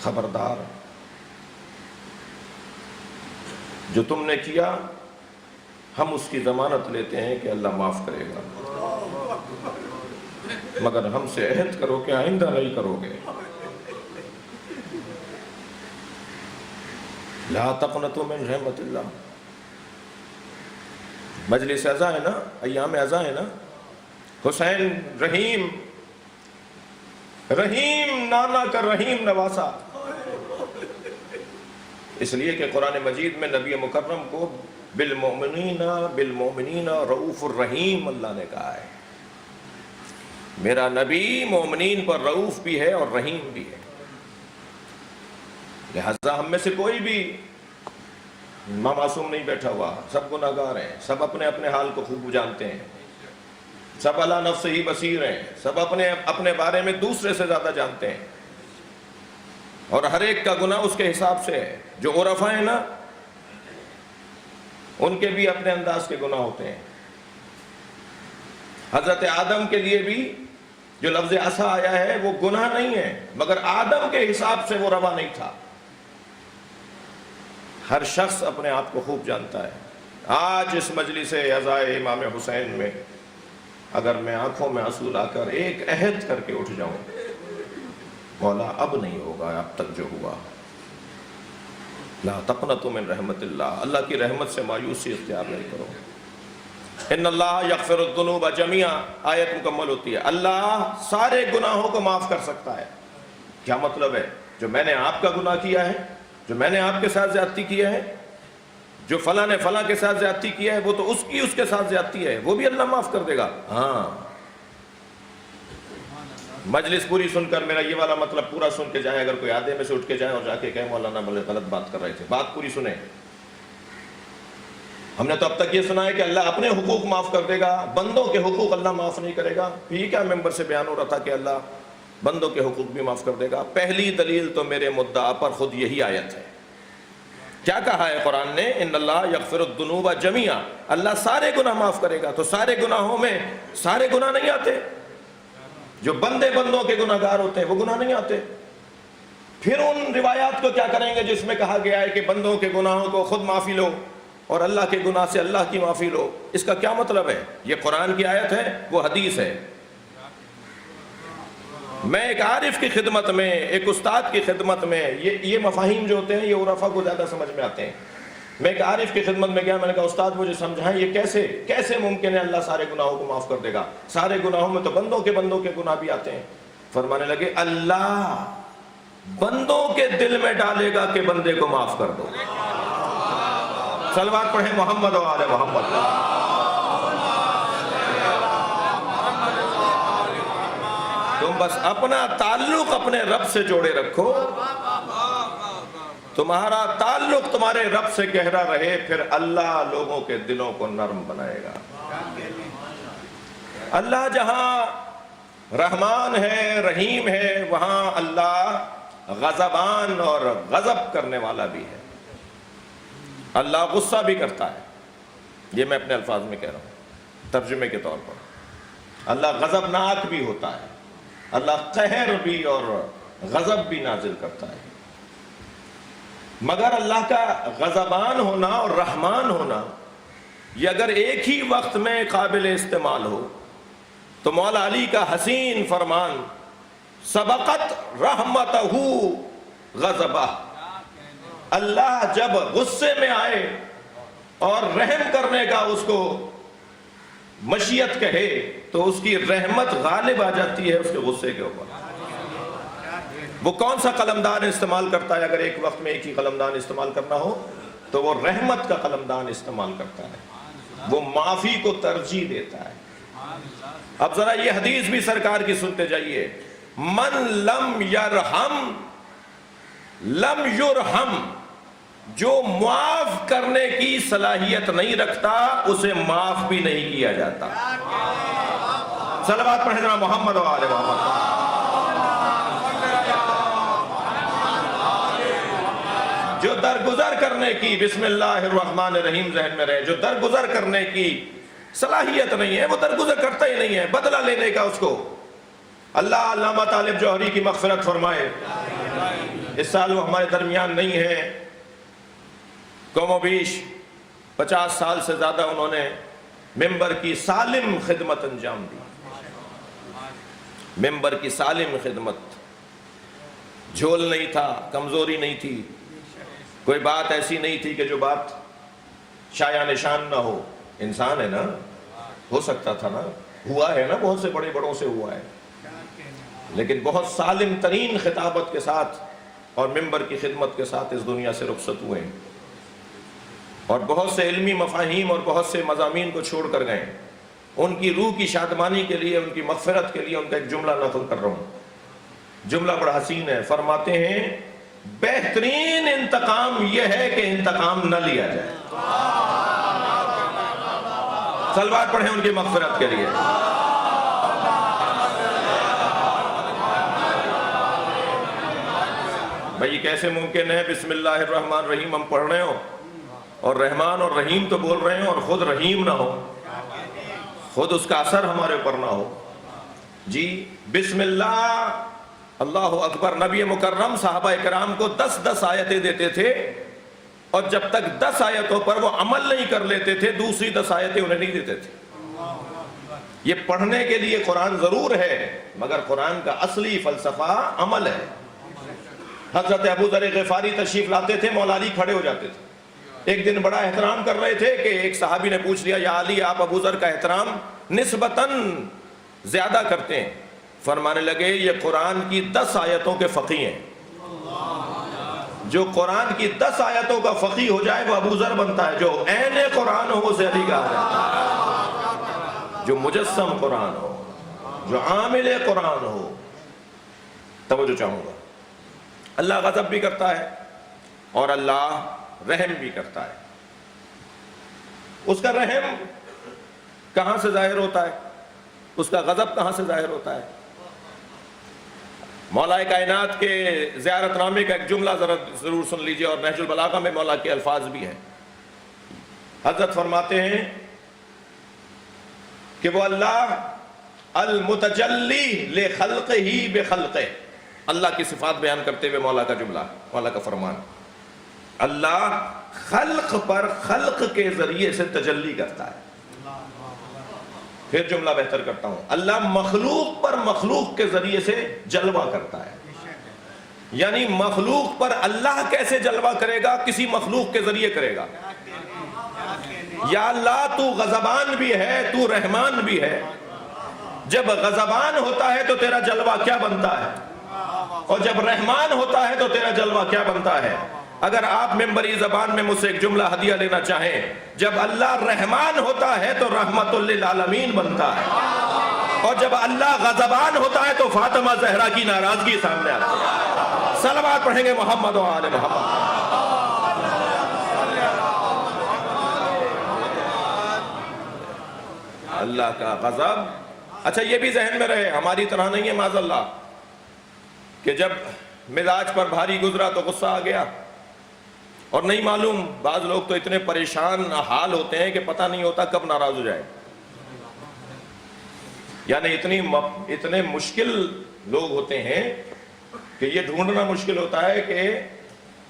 خبردار، جو تم نے کیا ہم اس کی ضمانت لیتے ہیں کہ اللہ معاف کرے گا، مگر ہم سے عہد کرو کہ آئندہ نہیں کرو گے. لا تقنطوا من رحمت اللہ. مجلس ازاں ہے نا، ایام ازاں ہے نا. حسین رحیم، رحیم نانا کا رحیم نواسا. اس لیے کہ قرآن مجید میں نبی مکرم کو بالمؤمنین رؤوف الرحیم اللہ نے کہا ہے. میرا نبی مومنین پر رؤوف بھی ہے اور رحیم بھی ہے. لہذا ہم میں سے کوئی بھی معصوم نہیں بیٹھا ہوا، سب گناہگار ہیں، سب اپنے اپنے حال کو خوب جانتے ہیں، سب علی نفسہ ہی بصیر ہیں، سب اپنے بارے میں دوسرے سے زیادہ جانتے ہیں، اور ہر ایک کا گناہ اس کے حساب سے ہے۔ جو عرفاء ہیں نا، ان کے بھی اپنے انداز کے گناہ ہوتے ہیں۔ حضرت آدم کے لیے بھی جو لفظ عصا آیا ہے وہ گناہ نہیں ہے، مگر آدم کے حساب سے وہ روا نہیں تھا۔ ہر شخص اپنے آپ کو خوب جانتا ہے۔ آج اس مجلس عزائے امام حسین میں اگر میں آنکھوں میں آنسو لا کر ایک عہد کر کے اٹھ جاؤں، مولا اب نہیں ہوگا اب تک جو ہوا، لا تقنطوا من رحمت اللہ، اللہ کی رحمت سے مایوسی اختیار نہیں کرو۔ ان اللہ یغفر الذنوب جميعا، آیت مکمل ہوتی ہے، اللہ سارے گناہوں کو معاف کر سکتا ہے۔ کیا مطلب ہے؟ جو میں نے آپ کا گناہ کیا ہے، جو میں نے آپ کے ساتھ زیادتی کیا ہے، جو فلاں نے فلاں کے ساتھ زیادتی کیا ہے، وہ تو اس کے ساتھ زیادتی ہے، وہ بھی اللہ معاف کر دے گا۔ ہاں، مجلس پوری سن کر میرا یہ والا مطلب پورا سن کے جائیں، اگر کوئی آدھے میں سے اٹھ کے جائیں اور جا کے کہیں مولانا بولے غلط بات کر رہے تھے، بات پوری سنیں۔ ہم نے تو اب تک یہ سنا ہے کہ اللہ اپنے حقوق معاف کر دے گا، بندوں کے حقوق اللہ معاف نہیں کرے گا۔ یہ کیا ممبر سے بیان ہو رہا تھا کہ اللہ بندوں کے حقوق بھی معاف کر دے گا؟ پہلی دلیل تو میرے مدعا پر خود یہی آیت ہے۔ کیا کہا ہے قرآن نے؟ ان اللہ یغفر الذنوب جميعا، اللہ سارے گناہ معاف کرے گا۔ تو سارے گناہوں میں سارے گناہ نہیں آتے، جو بندوں کے گناہ گار ہوتے ہیں وہ گناہ نہیں آتے۔ پھر ان روایات کو کیا کریں گے جس میں کہا گیا ہے کہ بندوں کے گناہوں کو خود معافی لو اور اللہ کے گناہ سے اللہ کی معافی لو؟ اس کا کیا مطلب ہے؟ یہ قرآن کی آیت ہے، وہ حدیث ہے۔ میں ایک عارف کی خدمت میں، ایک استاد کی خدمت میں، یہ مفاہیم جو ہوتے ہیں یہ عرفاء کو زیادہ سمجھ میں آتے ہیں۔ میں ایک عارف کی خدمت میں گیا، میں نے کہا استاد مجھے سمجھائیں یہ کیسے ممکن ہے اللہ سارے گناہوں کو معاف کر دے گا؟ سارے گناہوں میں تو بندوں کے گناہ بھی آتے ہیں۔ فرمانے لگے اللہ بندوں کے دل میں ڈالے گا کہ بندے کو معاف کر دو۔ صلوات پڑھیں محمد و آل محمد۔ تم بس اپنا تعلق اپنے رب سے جوڑے رکھو، تمہارا تعلق تمہارے رب سے گہرا رہے، پھر اللہ لوگوں کے دلوں کو نرم بنائے گا۔ اللہ جہاں رحمان ہے، رحیم ہے، وہاں اللہ غضبان اور غضب کرنے والا بھی ہے۔ اللہ غصہ بھی کرتا ہے، یہ میں اپنے الفاظ میں کہہ رہا ہوں ترجمے کے طور پر۔ اللہ غضبناک بھی ہوتا ہے، اللہ قہر بھی اور غضب بھی نازل کرتا ہے۔ مگر اللہ کا غضبان ہونا اور رحمان ہونا یہ اگر ایک ہی وقت میں قابل استعمال ہو تو مولا علی کا حسین فرمان سبقت رحمتہ غضبہ، اللہ جب غصے میں آئے اور رحم کرنے کا اس کو مشیت کہے تو اس کی رحمت غالب آ جاتی ہے اس کے غصے کے اوپر۔ وہ کون سا قلمدان استعمال کرتا ہے؟ اگر ایک وقت میں ایک ہی قلمدان استعمال کرنا ہو تو وہ رحمت کا قلمدان استعمال کرتا ہے، وہ معافی کو ترجیح دیتا ہے۔ اب ذرا یہ حدیث بھی سرکار کی سنتے جائیے، من لم یرحم لم یرحم، جو معاف کرنے کی صلاحیت نہیں رکھتا اسے معاف بھی نہیں کیا جاتا۔ صلوات پڑھیں ذرا محمد و آل محمد۔ جو درگزر کرنے کی، بسم اللہ الرحمن الرحیم ذہن میں رہے، جو درگزر کرنے کی صلاحیت نہیں ہے وہ درگزر کرتا ہی نہیں ہے، بدلہ لینے کا اس کو۔ اللہ علامہ طالب جوہری کی مغفرت فرمائے، اس سال وہ ہمارے درمیان نہیں ہے، کم و بیش 50 سال سے زیادہ انہوں نے ممبر کی سالم خدمت انجام دی، ممبر کی سالم خدمت، جھول نہیں تھا، کمزوری نہیں تھی، کوئی بات ایسی نہیں تھی کہ جو بات شایع نشان نہ ہو۔ انسان ہے نا، ہو سکتا تھا نا، ہوا ہے نا، بہت سے بڑوں سے ہوا ہے، لیکن بہت سالم ترین خطابت کے ساتھ اور ممبر کی خدمت کے ساتھ اس دنیا سے رخصت ہوئے ہیں، اور بہت سے علمی مفاہیم اور بہت سے مضامین کو چھوڑ کر گئے۔ ان کی روح کی شادمانی کے لیے، ان کی مغفرت کے لیے ان کا ایک جملہ نقل کر رہا ہوں، جملہ بڑا حسین ہے۔ فرماتے ہیں بہترین انتقام یہ ہے کہ انتقام نہ لیا جائے. صلوات پڑھیں ان کی مغفرت کے لیے. بھئی کیسے ممکن ہے بسم اللہ الرحمن الرحیم ہم پڑھ رہے ہوں اور رحمان اور رحیم تو بول رہے ہیں اور خود رحیم نہ ہو, خود اس کا اثر ہمارے اوپر نہ ہو. جی بسم اللہ اللہ اکبر. نبی مکرم صحابہ کرام کو 10 آیتیں دیتے تھے اور جب تک 10 آیتوں پر وہ عمل نہیں کر لیتے تھے دوسری 10 آیتیں انہیں نہیں دیتے تھے. یہ پڑھنے کے لیے قرآن ضرور ہے مگر قرآن کا اصلی فلسفہ عمل ہے. حضرت ابو ذر غفاری تشریف لاتے تھے, مولا علی کھڑے ہو جاتے تھے. ایک دن بڑا احترام کر رہے تھے کہ ایک صحابی نے پوچھ لیا یا علی آپ ابو ذر کا احترام نسبتاً زیادہ کرتے ہیں. فرمانے لگے یہ قرآن کی 10 آیتوں کے فقیہ ہیں. جو قرآن کی 10 آیتوں کا فقیہ ہو جائے وہ ابو ذر بنتا ہے. جو عین قرآن ہو اسے علی کہا جاتا ہے. جو مجسم قرآن ہو, جو عامل قرآن ہو. توجہ چاہوں گا, اللہ غضب بھی کرتا ہے اور اللہ رحم بھی کرتا ہے. اس کا رحم کہاں سے ظاہر ہوتا ہے, اس کا غضب کہاں سے ظاہر ہوتا ہے. مولا کائنات کے زیارت نامے کا ایک جملہ ضرور سن لیجئے اور نہج البلاغہ میں مولا کے الفاظ بھی ہیں. حضرت فرماتے ہیں کہ وہ اللہ المتجلی لخلقہ بخلقہ, اللہ کی صفات بیان کرتے ہوئے مولا کا جملہ, مولا کا فرمان, اللہ خلق پر خلق کے ذریعے سے تجلی کرتا ہے. پھر جملہ بہتر کرتا ہوں, اللہ مخلوق پر مخلوق کے ذریعے سے جلوہ کرتا ہے. یعنی مخلوق پر اللہ کیسے جلوہ کرے گا, کسی مخلوق کے ذریعے کرے گا. یا اللہ تو غضبان بھی ہے تو رحمان بھی ہے. جب غضبان ہوتا ہے تو تیرا جلوہ کیا بنتا ہے, اور جب رحمان ہوتا ہے تو تیرا جلوہ کیا بنتا ہے. اگر آپ ممبری زبان میں مجھ سے ایک جملہ ہدیہ لینا چاہیں, جب اللہ رحمان ہوتا ہے تو رحمت للعالمین بنتا ہے, اور جب اللہ غضبان ہوتا ہے تو فاطمہ زہرا کی ناراضگی سامنے آتی ہے. صلوات پڑھیں گے محمد و آل محمد. اللہ کا غضب. اچھا یہ بھی ذہن میں رہے, ہماری طرح نہیں ہے معاذ اللہ کہ جب مزاج پر بھاری گزرا تو غصہ آ گیا, اور نہیں معلوم, بعض لوگ تو اتنے پریشان حال ہوتے ہیں کہ پتہ نہیں ہوتا کب ناراض ہو جائے. یعنی اتنے مشکل لوگ ہوتے ہیں کہ یہ ڈھونڈنا مشکل ہوتا ہے کہ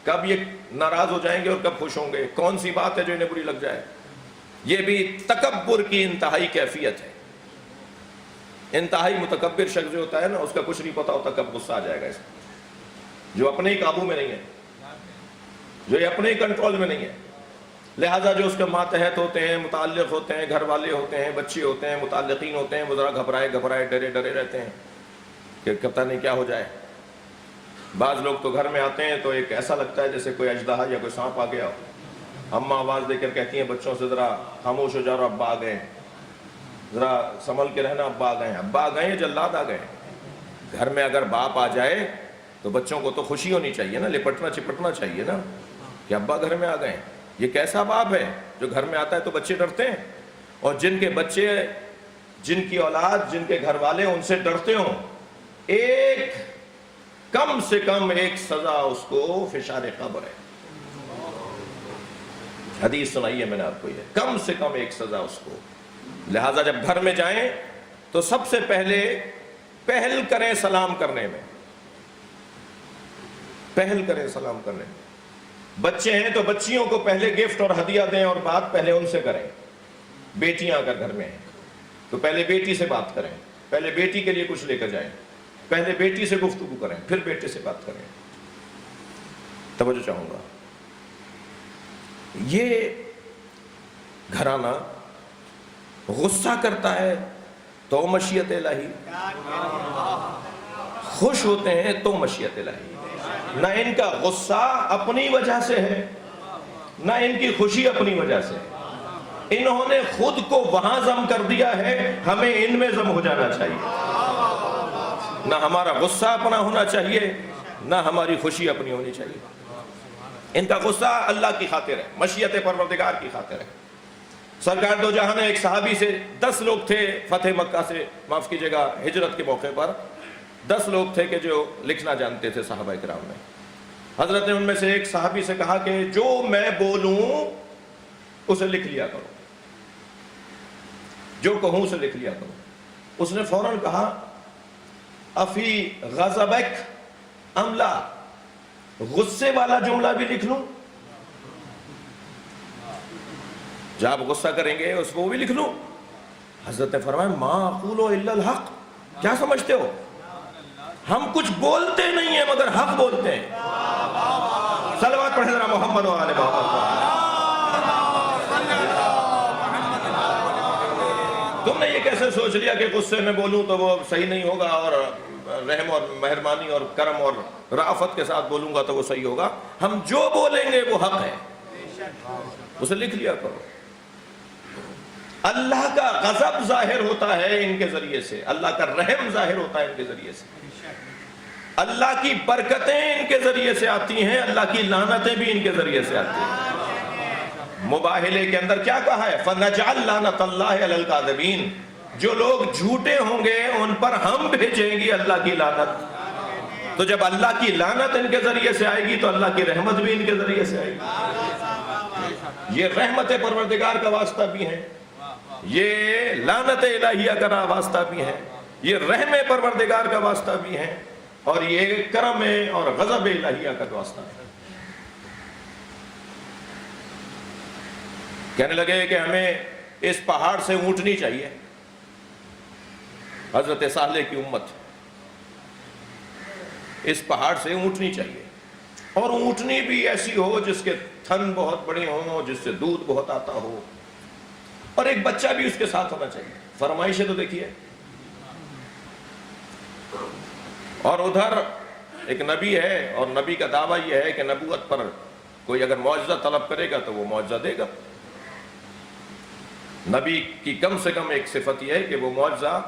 کب یہ ناراض ہو جائیں گے اور کب خوش ہوں گے, کون سی بات ہے جو انہیں بری لگ جائے. یہ بھی تکبر کی انتہائی کیفیت ہے. انتہائی متکبر شخص جو ہوتا ہے نا, اس کا کچھ نہیں پتا ہوتا کب غصہ آ جائے گا. اس جو اپنے ہی قابو میں نہیں ہے, جو اپنے ہی کنٹرول میں نہیں ہے. لہٰذا جو اس کے ماتحت ہوتے ہیں, متعلق ہوتے ہیں, گھر والے ہوتے ہیں, بچے ہوتے ہیں, متعلقین ہوتے ہیں, وہ ذرا گھبرائے ڈرے رہتے ہیں کہ پتہ نہیں کیا ہو جائے. بعض لوگ تو گھر میں آتے ہیں تو ایک ایسا لگتا ہے جیسے کوئی اژدہا یا کوئی سانپ آ گیا ہو. اماں آواز دے کر کہتی ہیں بچوں سے ذرا خاموش ہو جاؤ, ابا آ گئے, ذرا سنبھل کے رہنا, ابا آ گئے. ابا آ گئے ہیں, جلاد آ گئے. گھر میں اگر باپ آ جائے تو بچوں کو تو خوشی ہونی چاہیے نا, لپٹنا چپٹنا چاہیے نا کہ ابا گھر میں آ گئے. یہ کیسا باپ ہے جو گھر میں آتا ہے تو بچے ڈرتے ہیں, اور جن کے بچے, جن کی اولاد, جن کے گھر والے ان سے ڈرتے ہوں, ایک کم سے کم ایک سزا اس کو فشار قبر ہے. حدیث سنائی ہے میں نے آپ کو, یہ کم سے کم ایک سزا اس کو. لہٰذا جب گھر میں جائیں تو سب سے پہل کریں سلام کرنے میں, پہل کریں سلام کرنے میں. بچے ہیں تو بچیوں کو پہلے گفٹ اور ہدیہ دیں اور بات پہلے ان سے کریں. بیٹیاں اگر گھر میں ہیں تو پہلے بیٹی سے بات کریں, پہلے بیٹی کے لیے کچھ لے کر جائیں, پہلے بیٹی سے گفتگو کریں, پھر بیٹے سے بات کریں. توجہ چاہوں گا, یہ گھرانہ غصہ کرتا ہے تو مشیت الہی, خوش ہوتے ہیں تو مشیت الہی. نہ ان کا غصہ اپنی وجہ سے ہے, نہ ان کی خوشی اپنی وجہ سے. انہوں نے خود کو وہاں ضم کر دیا ہے, ہمیں ان میں ضم ہو جانا چاہیے. نہ ہمارا غصہ اپنا ہونا چاہیے نہ ہماری خوشی اپنی ہونی چاہیے۔ ان کا غصہ اللہ کی خاطر ہے، مشیت پروردگار کی خاطر ہے۔ سرکار دو جہاں نے ایک صحابی سے 10 لوگ تھے فتح مکہ سے، معاف کیجیے گا، ہجرت کے موقع پر 10 لوگ تھے کہ جو لکھنا جانتے تھے صحابہ کرام میں۔ حضرت نے ان میں سے ایک صحابی سے کہا کہ جو میں بولوں اسے لکھ لیا کرو، جو کہوں اسے لکھ لیا کرو۔ اس نے فوراً کہا افی غضبک ام لا، غصے والا جملہ بھی لکھ لوں؟ جب آپ غصہ کریں گے اس کو بھی لکھ لوں؟ حضرت نے فرمایا ما اقول الا الحق، کیا سمجھتے ہو ہم کچھ بولتے نہیں ہیں مگر حق بولتے ہیں۔ صلوات پڑھیں ذرا محمد و آل محمد۔ تم نے یہ کیسے سوچ لیا کہ غصے میں بولوں تو وہ صحیح نہیں ہوگا اور رحم اور مہربانی اور کرم اور رافت کے ساتھ بولوں گا تو وہ صحیح ہوگا؟ ہم جو بولیں گے وہ حق ہے، اسے لکھ لیا کرو۔ اللہ کا غضب ظاہر ہوتا ہے ان کے ذریعے سے، اللہ کا رحم ظاہر ہوتا ہے ان کے ذریعے سے، اللہ کی برکتیں ان کے ذریعے سے آتی ہیں، اللہ کی لعنتیں بھی ان کے ذریعے سے آتی ہیں۔ مباہلے کے اندر کیا کہا ہے؟ فَنَجْعَلْ لَعْنَتَ اللَّهِ عَلَى الْكَاذِبِينَ، جو لوگ جھوٹے ہوں گے ان پر ہم بھیجیں گی اللہ کی لعنت۔ تو جب اللہ کی لعنت ان کے ذریعے سے آئے گی تو اللہ کی رحمت بھی ان کے ذریعے سے آئے گی۔ یہ رحمت پروردگار کا واسطہ بھی ہے، یہ لعنت الہیہ کا واسطہ بھی ہے، یہ رحم پروردگار کا واسطہ بھی ہے، اور یہ کرم اور غضب الہیہ کا واسطہ ہے۔ کہنے لگے کہ ہمیں اس پہاڑ سے اونٹنی چاہیے، حضرت صالح کی امت، اس پہاڑ سے اونٹنی چاہیے، اور اونٹنی بھی ایسی ہو جس کے تھن بہت بڑے ہوں، جس سے دودھ بہت آتا ہو، اور ایک بچہ بھی اس کے ساتھ ہونا چاہیے۔ فرمائشیں تو دیکھیے۔ اور ادھر ایک نبی ہے اور نبی کا دعویٰ یہ ہے کہ نبوت پر کوئی اگر معجزہ طلب کرے گا تو وہ معجزہ دے گا۔ نبی کی کم سے کم ایک صفت یہ ہے کہ وہ معجزہ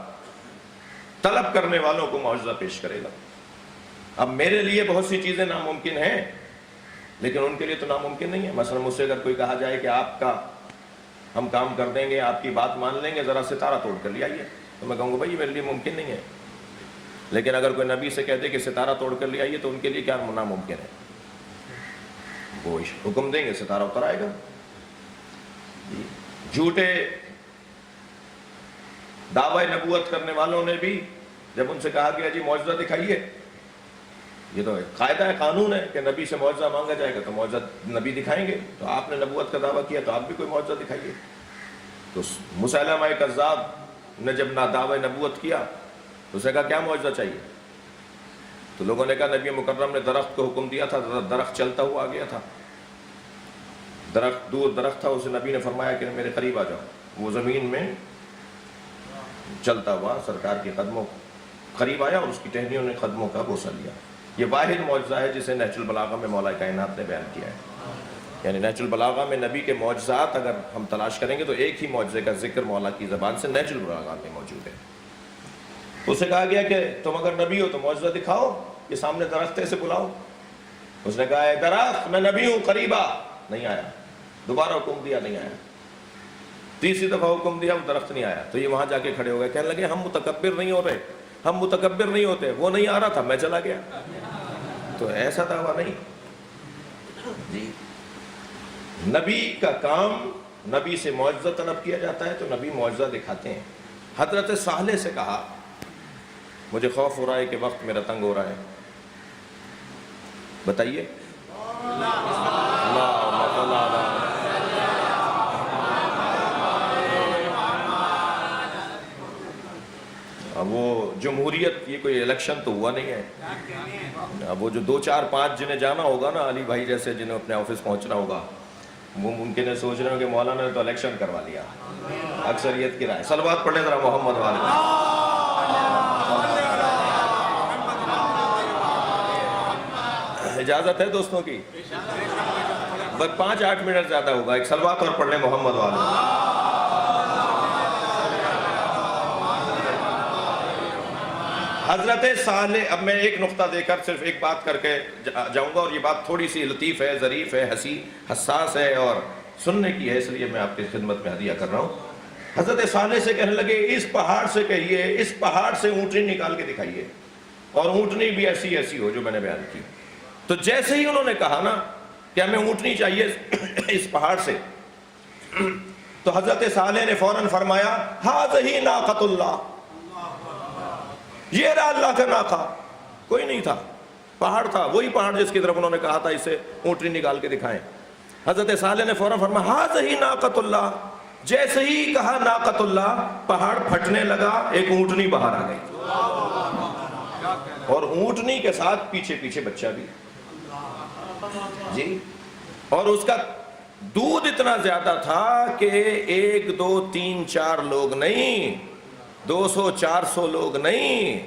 طلب کرنے والوں کو معجزہ پیش کرے گا۔ اب میرے لیے بہت سی چیزیں ناممکن ہیں لیکن ان کے لیے تو ناممکن نہیں ہے۔ مثلا مجھ سے اگر کوئی کہا جائے کہ آپ کا ہم کام کر دیں گے، آپ کی بات مان لیں گے، ذرا ستارہ توڑ کر لے آئیے، تو میں کہوں گا بھائی میرے لیے ممکن نہیں ہے۔ لیکن اگر کوئی نبی سے کہہ دے کہ ستارہ توڑ کر لے آئیے تو ان کے لیے کیا ناممکن ہے؟ وہ حکم دیں گے، ستارہ اتر آئے گا۔ جھوٹے دعوی نبوت کرنے والوں نے بھی جب ان سے کہا گیا جی معجزہ دکھائیے، یہ تو قاعدہ ہے، قانون ہے کہ نبی سے معجزہ مانگا جائے گا تو معجزہ نبی دکھائیں گے، تو آپ نے نبوت کا دعویٰ کیا تو آپ بھی کوئی معجزہ دکھائیے۔ تو مسیلمہ کذاب نے جب دعوی نبوت کیا تو اسے کہا کیا معجزہ چاہیے؟ تو لوگوں نے کہا نبی مکرم نے درخت کو حکم دیا تھا، درخت چلتا ہوا آ گیا تھا، درخت دور درخت تھا، اسے نبی نے فرمایا کہ میرے قریب آ جاؤ، وہ زمین میں چلتا ہوا سرکار کے قدموں قریب آیا اور اس کی ٹہنیوں نے قدموں کا بوسہ لیا۔ یہ واحد معجزہ ہے جسے نہج البلاغہ میں مولا کائنات نے بیان کیا ہے۔ یعنی نہج البلاغہ میں نبی کے معجزات اگر ہم تلاش کریں گے تو ایک ہی معجزے کا ذکر مولا کی زبان سے نہج البلاغہ میں موجود ہے۔ اسے کہا گیا کہ تم اگر نبی ہو تو معجزہ دکھاؤ، یہ سامنے درخت ہے اسے بلاؤ۔ اس نے کہا اے درخت میں نبی ہوں، قریب آ، نہیں آیا۔ دوبارہ حکم دیا، نہیں آیا۔ تیسری دفعہ حکم دیا، وہ درخت نہیں آیا۔ تو یہ وہاں جا کے کھڑے ہو گئے، کہنے لگے ہم متکبر نہیں ہو رہے، ہم متکبر نہیں ہوتے، وہ نہیں آ رہا تھا میں چلا گیا۔ تو ایسا دعویٰ نہیں جی۔ نبی کا کام، نبی سے معجزہ طلب کیا جاتا ہے تو نبی معجزہ دکھاتے ہیں۔ حضرت صالح سے کہا مجھے خوف ہو رہا ہے کہ وقت میرا تنگ ہو رہا ہے، بتائیے۔ اب وہ جمہوریت، یہ کوئی الیکشن تو ہوا نہیں ہے۔ اب وہ جو 2 4 5 جنہیں جانا ہوگا نا، علی بھائی جیسے جنہیں اپنے آفس پہنچنا ہوگا، وہ ممکن ہے سوچ رہے ہوں کہ مولانا نے تو الیکشن کروا لیا، اکثریت کی رائے۔ صلوات پڑھیں ذرا محمد والے۔ اجازت ہے دوستوں کی؟ بس 5 8 منٹ زیادہ ہوگا، ایک صلوات اور پڑھ لیں محمد والے۔ حضرت صالح، اب میں ایک نقطہ دے کر صرف ایک بات کر کے جاؤں گا، اور یہ بات تھوڑی سی لطیف ہے، ظریف ہے، حساس ہے اور سننے کی ہے، اس لیے میں آپ کی خدمت میں ہدیہ کر رہا ہوں۔ حضرت صالح سے کہنے لگے اس پہاڑ سے کہیے، اس پہاڑ سے اونٹنی نکال کے دکھائیے، اور اونٹنی بھی ایسی ایسی ہو جو میں نے بیان کی۔ تو جیسے ہی انہوں نے کہا نا کہ ہمیں اونٹنی چاہیے اس پہاڑ سے، تو حضرت صالح نے فوراً فرمایا ھذہ ناقۃ اللہ، یہ رہا اللہ کا ناقہ۔ کوئی نہیں تھا، پہاڑ تھا، وہی پہاڑ جس کی طرف انہوں نے کہا تھا اسے اونٹنی نکال کے دکھائیں۔ حضرت صالح نے فوراً فرمایا ھذہ ناقۃ اللہ۔ جیسے ہی کہا ناقۃ اللہ، پہاڑ پھٹنے لگا، ایک اونٹنی باہر آ گئی، اور اونٹنی کے ساتھ پیچھے پیچھے بچہ بھی جی، اور اس کا دودھ اتنا زیادہ تھا کہ 1 2 3 4 لوگ نہیں، 200 400 لوگ نہیں،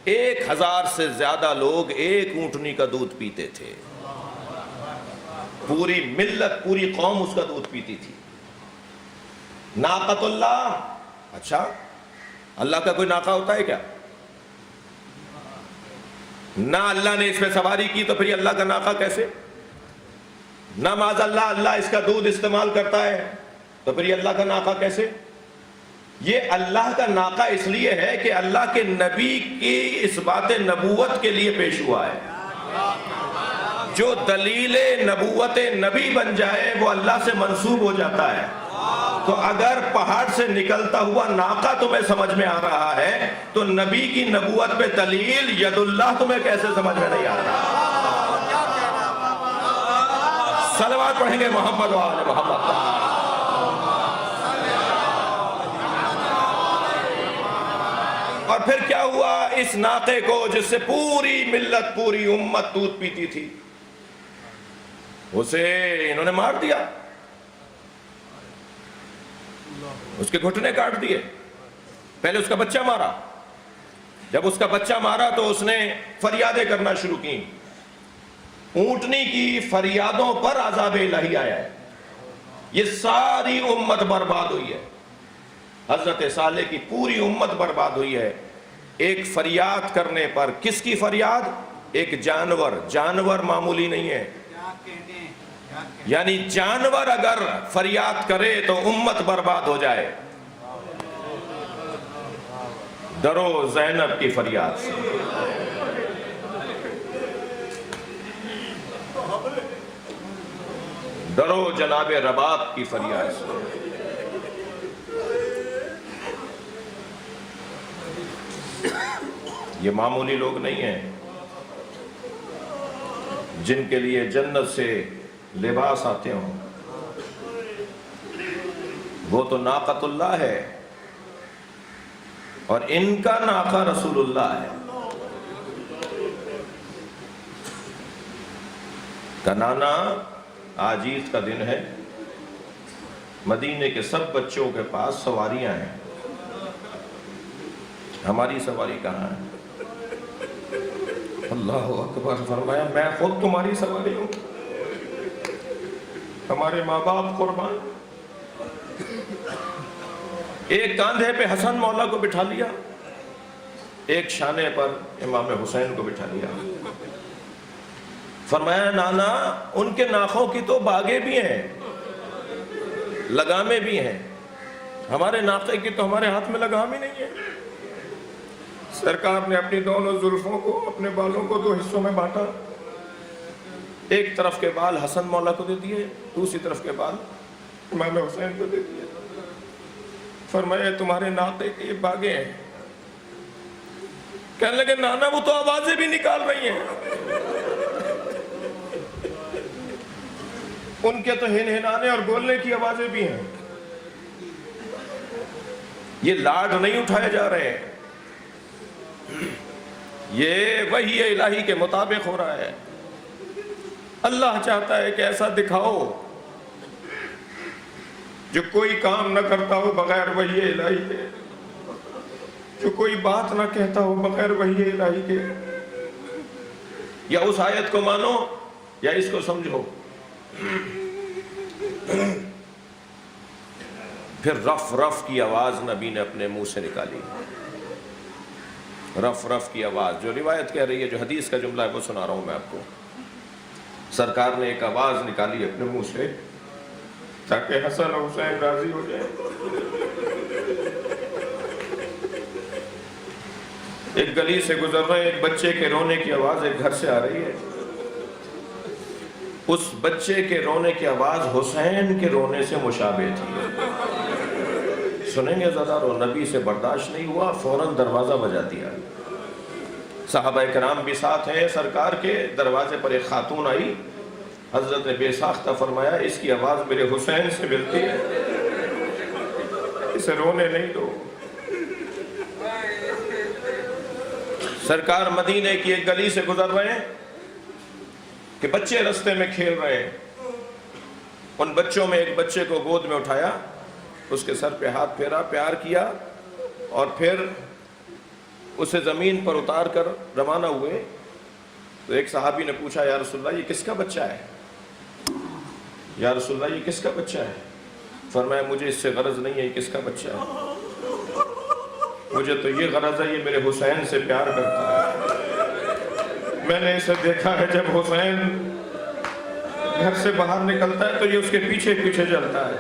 1000 سے زیادہ لوگ ایک اونٹنی کا دودھ پیتے تھے۔ پوری ملت، پوری قوم اس کا دودھ پیتی تھی۔ ناقۃ اللہ، اچھا اللہ کا کوئی ناقہ ہوتا ہے کیا؟ نہ اللہ نے اس پہ سواری کی تو پھر یہ اللہ کا ناقہ کیسے؟ نہ معاذ اللہ اللہ اس کا دودھ استعمال کرتا ہے تو پھر یہ اللہ کا ناقہ کیسے؟ یہ اللہ کا ناقہ اس لیے ہے کہ اللہ کے نبی کی اس بات نبوت کے لیے پیش ہوا ہے۔ جو دلیل نبوت نبی بن جائے وہ اللہ سے منسوب ہو جاتا ہے۔ تو اگر پہاڑ سے نکلتا ہوا ناقہ تمہیں سمجھ میں آ رہا ہے تو نبی کی نبوت پہ دلیل ید اللہ تمہیں کیسے سمجھ میں نہیں آ رہا؟ صلوات پڑھیں گے محمد و آل محمد۔ اور پھر کیا ہوا؟ اس ناقے کو جس سے پوری ملت، پوری امت دودھ پیتی تھی، اسے انہوں نے مار دیا، اس کے گھٹنے کاٹ دیے۔ پہلے اس کا بچہ مارا، جب اس کا بچہ مارا تو اس نے فریادیں کرنا شروع کی۔ اونٹنی کی فریادوں پر عذاب الہی آیا ہے، یہ ساری امت برباد ہوئی ہے۔ حضرت صالح کی پوری امت برباد ہوئی ہے ایک فریاد کرنے پر۔ کس کی فریاد؟ ایک جانور معمولی نہیں ہے، یعنی جانور اگر فریاد کرے تو امت برباد ہو جائے۔ ڈرو زینب کی فریاد سے، ڈرو جناب رباب کی فریاد سے۔ یہ معمولی لوگ نہیں ہیں جن کے لیے جنت سے لباس آتے ہوں، وہ تو ناقۃ اللہ ہے، اور ان کا ناقہ رسول اللہ ہے۔ کنانا آج عید کا دن ہے، مدینے کے سب بچوں کے پاس سواریاں ہیں، ہماری سواری کہاں ہے؟ اللہ اکبر، فرمایا میں خود تمہاری سواری ہوں، ہمارے ماں باپ قربان۔ ایک کاندھے پہ حسن مولا کو بٹھا لیا، ایک شانے پر امام حسین کو بٹھا لیا۔ فرمایا نانا ان کے ناخوں کی تو باغیں بھی ہیں، لگامیں بھی ہیں، ہمارے ناقے کی تو ہمارے ہاتھ میں لگام ہی نہیں ہے۔ سرکار نے اپنی دونوں زلفوں کو، اپنے بالوں کو 2 حصوں میں بانٹا، ایک طرف کے بال حسن مولا کو دے دیے، دوسری طرف کے بال امام حسین کو دے دیے۔ فرمایا تمہارے ناقے کی یہ باغیں ہیں۔ کہنے لگے نانا وہ تو آوازیں بھی نکال رہی ہیں، ان کے تو ہنہنانے اور بولنے کی آوازیں بھی ہیں، یہ لاڈ نہیں اٹھائے جا رہے ہیں، یہ وحی الہی کے مطابق ہو رہا ہے۔ اللہ چاہتا ہے کہ ایسا دکھاؤ جو کوئی کام نہ کرتا ہو بغیر وحی الہی کے، جو کوئی بات نہ کہتا ہو بغیر وحی الہی کے۔ یا اس آیت کو مانو یا اس کو سمجھو۔ پھر رف رف کی آواز نبی نے اپنے منہ سے نکالی، رف رف کی آواز. جو روایت کہہ رہی ہے، جو حدیث کا جملہ ہے وہ سنا رہا ہوں میں آپ کو. سرکار نے ایک آواز نکالی اپنے منہ سے تاکہ حسن اور حسین راضی ہو جائے. ایک گلی سے گزر رہے، ایک بچے کے رونے کی آواز ایک گھر سے آ رہی ہے. اس بچے کے رونے کی آواز حسین کے رونے سے مشابہ تھی. سنیں گے ذرا، رو نبی سے برداشت نہیں ہوا، فوراً دروازہ بجا دیا. صحابہ کرام بھی ساتھ ہیں. سرکار کے دروازے پر ایک خاتون آئی. حضرت نے بے ساختہ فرمایا اس کی آواز میرے حسین سے ملتی ہے، اسے رونے نہیں دو. سرکار مدینے کی ایک گلی سے گزر رہے ہیں کہ بچے رستے میں کھیل رہے ہیں. ان بچوں میں ایک بچے کو گود میں اٹھایا، اس کے سر پہ ہاتھ پھیرا، پیار کیا، اور پھر اسے زمین پر اتار کر روانہ ہوئے. تو ایک صحابی نے پوچھا یا رسول اللہ یہ کس کا بچہ ہے؟ یا رسول اللہ یہ کس کا بچہ ہے؟ فرمایا مجھے اس سے غرض نہیں ہے یہ کس کا بچہ ہے، مجھے تو یہ غرض ہے یہ میرے حسین سے پیار کرتا ہے. میں نے اسے دیکھا ہے جب حسین گھر سے باہر نکلتا ہے تو یہ اس کے پیچھے پیچھے چلتا ہے.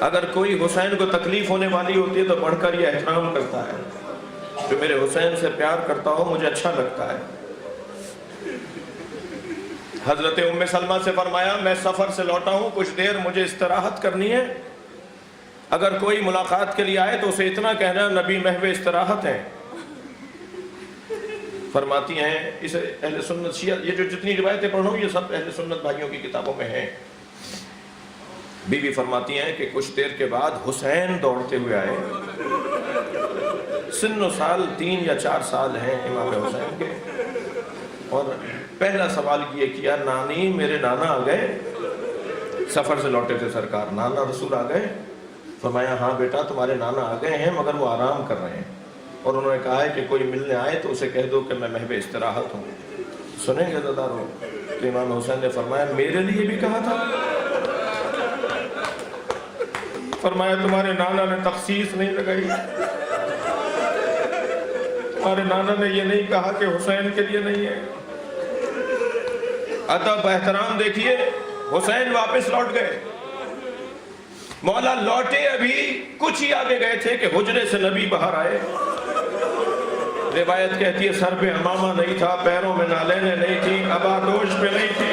اگر کوئی حسین کو تکلیف ہونے والی ہوتی ہے تو بڑھ کر یہ احترام کرتا ہے. جو میرے حسین سے پیار کرتا ہو مجھے اچھا لگتا ہے. حضرت ام سلمہ سے فرمایا میں سفر سے لوٹا ہوں، کچھ دیر مجھے استراحت کرنی ہے. اگر کوئی ملاقات کے لیے آئے تو اسے اتنا کہنا نبی محو استراحت ہیں. فرماتی ہیں اسے اہل سنت شیعہ، یہ جو جتنی روایتیں پڑھ رہا ہوں یہ سب اہل سنت بھائیوں کی کتابوں میں ہیں. بی بی فرماتی ہیں کہ کچھ دیر کے بعد حسین دوڑتے ہوئے آئے. سن و سال 3 یا 4 سال ہیں امام حسین کے. اور پہلا سوال یہ کیا نانی میرے نانا آ گئے؟ سفر سے لوٹے تھے سرکار، نانا رسول آ گئے؟ فرمایا ہاں بیٹا تمہارے نانا آ گئے ہیں مگر وہ آرام کر رہے ہیں. اور انہوں نے کہا ہے کہ کوئی ملنے آئے تو اسے کہہ دو کہ میں محو استراحت ہوں. سنیں گے دادارو؟ تو امام حسین نے فرمایا میرے لیے بھی کہا تھا؟ فرمایا تمہارے نانا نے تخصیص نہیں لگائی، تمہارے نانا نے یہ نہیں کہا کہ حسین کے لیے نہیں ہے. ادب احترام دیکھیے. حسین واپس لوٹ گئے. مولا لوٹے ابھی کچھ ہی آگے گئے تھے کہ حجرے سے نبی باہر آئے. روایت کہتی ہے سر پہ امامہ نہیں تھا، پیروں میں نالینیں نہیں تھی، ابادوش پہ نہیں تھی،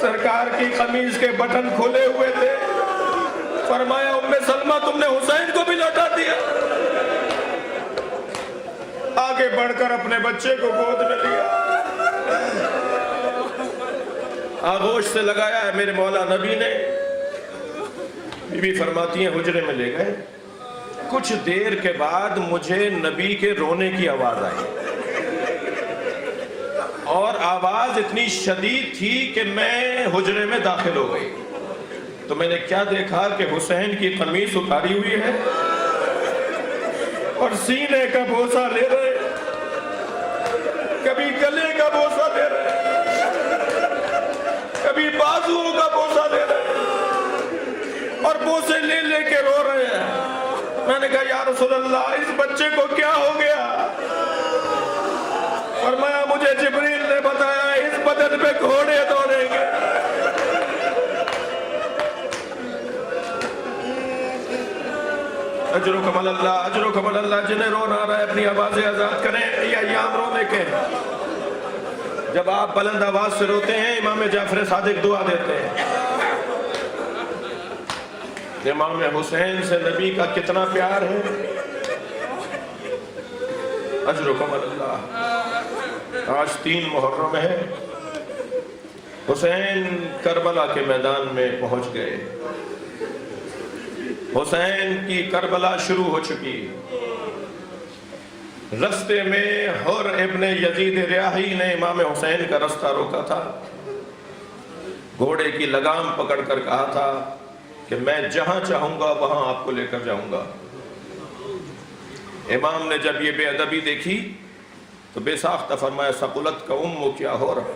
سرکار کی قمیض کے بٹن کھلے ہوئے تھے. فرمایا ام سلمہ تم نے حسین کو بھی لوٹا دیا. آگے بڑھ کر اپنے بچے کو گود میں لیا، آغوش سے لگایا ہے میرے مولا نبی نے. بی بی فرماتی ہیں حجرے میں لے گئے. کچھ دیر کے بعد مجھے نبی کے رونے کی آواز آئی، اور آواز اتنی شدید تھی کہ میں حجرے میں داخل ہو گئی. تو میں نے کیا دیکھا کہ حسین کی قمیص اتاری ہوئی ہے اور سینے کا بوسہ لے رہے، کبھی گلے کا بوسہ لے رہے، کبھی بازوؤں کا بوسہ لے رہے، اور بوسے لے لے کے رو رہے ہیں. میں نے کہا یا رسول اللہ اس بچے کو کیا ہو گیا؟ فرمایا مجھے جبریل نے بتایا اس بدن پہ گھوڑے دوڑیں گے. اجرکم اللہ، اجرکم اللہ. جنہیں رونا آ رہا ہے اپنی آوازیں آزاد کریں، یہ ایام رونے کے. جب آپ بلند آواز سے روتے ہیں امام جعفر صادق دعا دیتے ہیں. امام حسین سے نبی کا کتنا پیار ہے. اجرکم اللہ. آج 3 محرم ہے. حسین کربلا کے میدان میں پہنچ گئے. حسین کی کربلا شروع ہو چکی. رستے میں حر ابن یزید ریاحی نے امام حسین کا رستہ روکا تھا. گھوڑے کی لگام پکڑ کر کہا تھا کہ میں جہاں چاہوں گا وہاں آپ کو لے کر جاؤں گا. امام نے جب یہ بے ادبی دیکھی تو بے ساختہ فرمایا ثقلت کا امو کیا ہو رہا.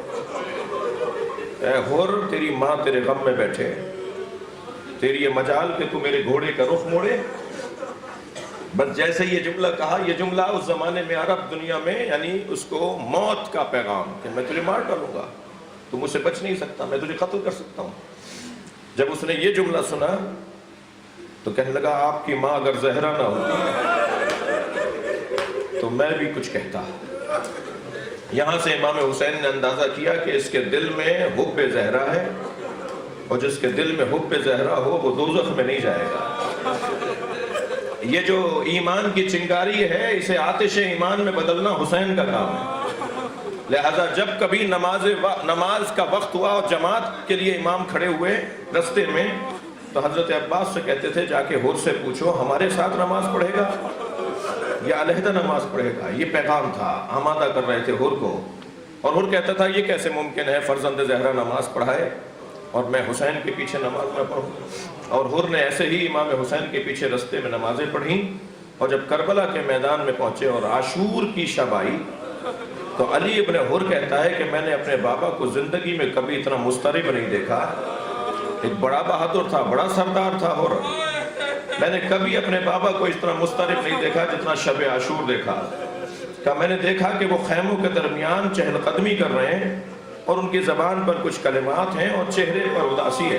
اے حر تیری ماں تیرے غم میں بیٹھے، تیری یہ مجال کہ تو میرے گھوڑے کا رخ موڑے. بس جیسے یہ جملہ کہا، یہ جملہ اس زمانے میں عرب دنیا میں یعنی اس کو موت کا پیغام کہ میں تجھے مار ڈالوں گا، تو مجھ سے بچ نہیں سکتا، میں تجھے قتل کر سکتا ہوں۔ جب اس نے یہ جملہ سنا تو کہنے لگا آپ کی ماں اگر زہرا نہ ہوتی تو میں بھی کچھ کہتا۔ یہاں سے امام حسین نے اندازہ کیا کہ اس کے دل میں حب زہرا ہے، اور جس کے دل میں حب زہرا ہو وہ دوزخ میں نہیں جائے گا۔ یہ جو ایمان کی چنگاری ہے اسے آتش ایمان میں بدلنا حسین کا کام ہے۔ لہذا جب کبھی نماز کا وقت ہوا اور جماعت کے لیے امام کھڑے ہوئے رستے میں تو حضرت عباس سے کہتے تھے جا کے حر سے پوچھو ہمارے ساتھ نماز پڑھے گا یا علیحدہ نماز پڑھے گا۔ یہ پیغام تھا، آمادہ کر رہے تھے حر کو، اور حر کہتا تھا یہ کیسے ممکن ہے فرزند زہرا نماز پڑھائے اور میں حسین کے پیچھے نماز نہ پڑھوں۔ اور حر نے ایسے ہی امام حسین کے پیچھے رستے میں نمازیں پڑھیں، اور جب کربلا کے میدان میں پہنچے اور عاشور کی شب آئی تو علی ابن حر کہتا ہے کہ میں نے اپنے بابا کو زندگی میں کبھی اتنا مضطرب نہیں دیکھا۔ ایک بڑا بہادر تھا، بڑا سردار تھا حر، میں نے کبھی اپنے بابا کو اس طرح مضطرب نہیں دیکھا جتنا شب عاشور دیکھا۔ کہ میں نے دیکھا کہ وہ خیموں کے درمیان چہل قدمی کر رہے ہیں اور ان کی زبان پر کچھ کلمات ہیں اور چہرے پر اداسی ہے۔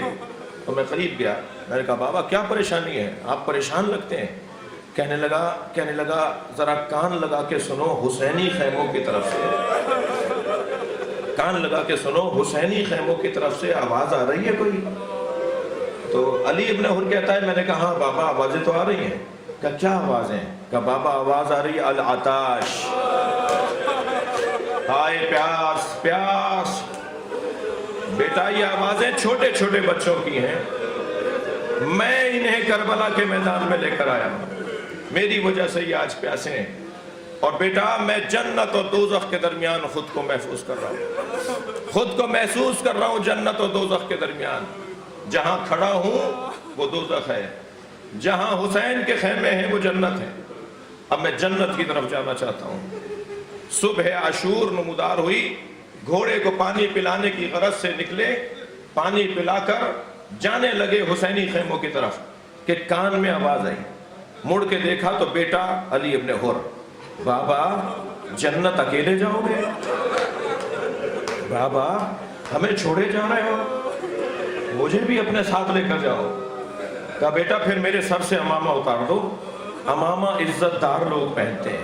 تو میں قریب گیا، میں نے کہا بابا کیا پریشانی ہے، آپ پریشان لگتے ہیں۔ کہنے لگا ذرا کان لگا کے سنو حسینی خیموں کی طرف سے، کان لگا کے سنو حسینی خیموں کی طرف سے آواز آ رہی ہے کوئی؟ تو علی ابن حر کہتا ہے میں نے کہا ہاں بابا آوازیں تو آ رہی ہیں۔ کہا کیا آوازیں؟ کہا بابا آواز آ رہی ہے العطاش، ہائے پیاس پیاس۔ بیٹا یہ آوازیں چھوٹے چھوٹے بچوں کی ہیں، میں انہیں کربلا کے میدان میں لے کر آیا ہوں، میری وجہ سے یہ آج پیاسے ہیں، اور بیٹا میں جنت اور دوزخ کے درمیان خود کو محفوظ کر رہا ہوں، خود کو محسوس کر رہا ہوں جنت اور دوزخ کے درمیان۔ جہاں کھڑا ہوں وہ دوزخ ہے، جہاں حسین کے خیمے ہیں وہ جنت ہے۔ اب میں جنت کی طرف جانا چاہتا ہوں۔ صبح عاشور نمودار ہوئی، گھوڑے کو پانی پلانے کی غرض سے نکلے، پانی پلا کر جانے لگے حسینی خیموں کی طرف کہ کان میں آواز آئی، مڑ کے دیکھا تو بیٹا علی ابن حر۔ بابا جنت اکیلے جاؤ گے؟ بابا ہمیں چھوڑے جا رہے ہو؟ مجھے بھی اپنے ساتھ لے کر جاؤ۔ کہا بیٹا پھر میرے سر سے امامہ اتار دو، امامہ عزت دار لوگ پہنتے ہیں،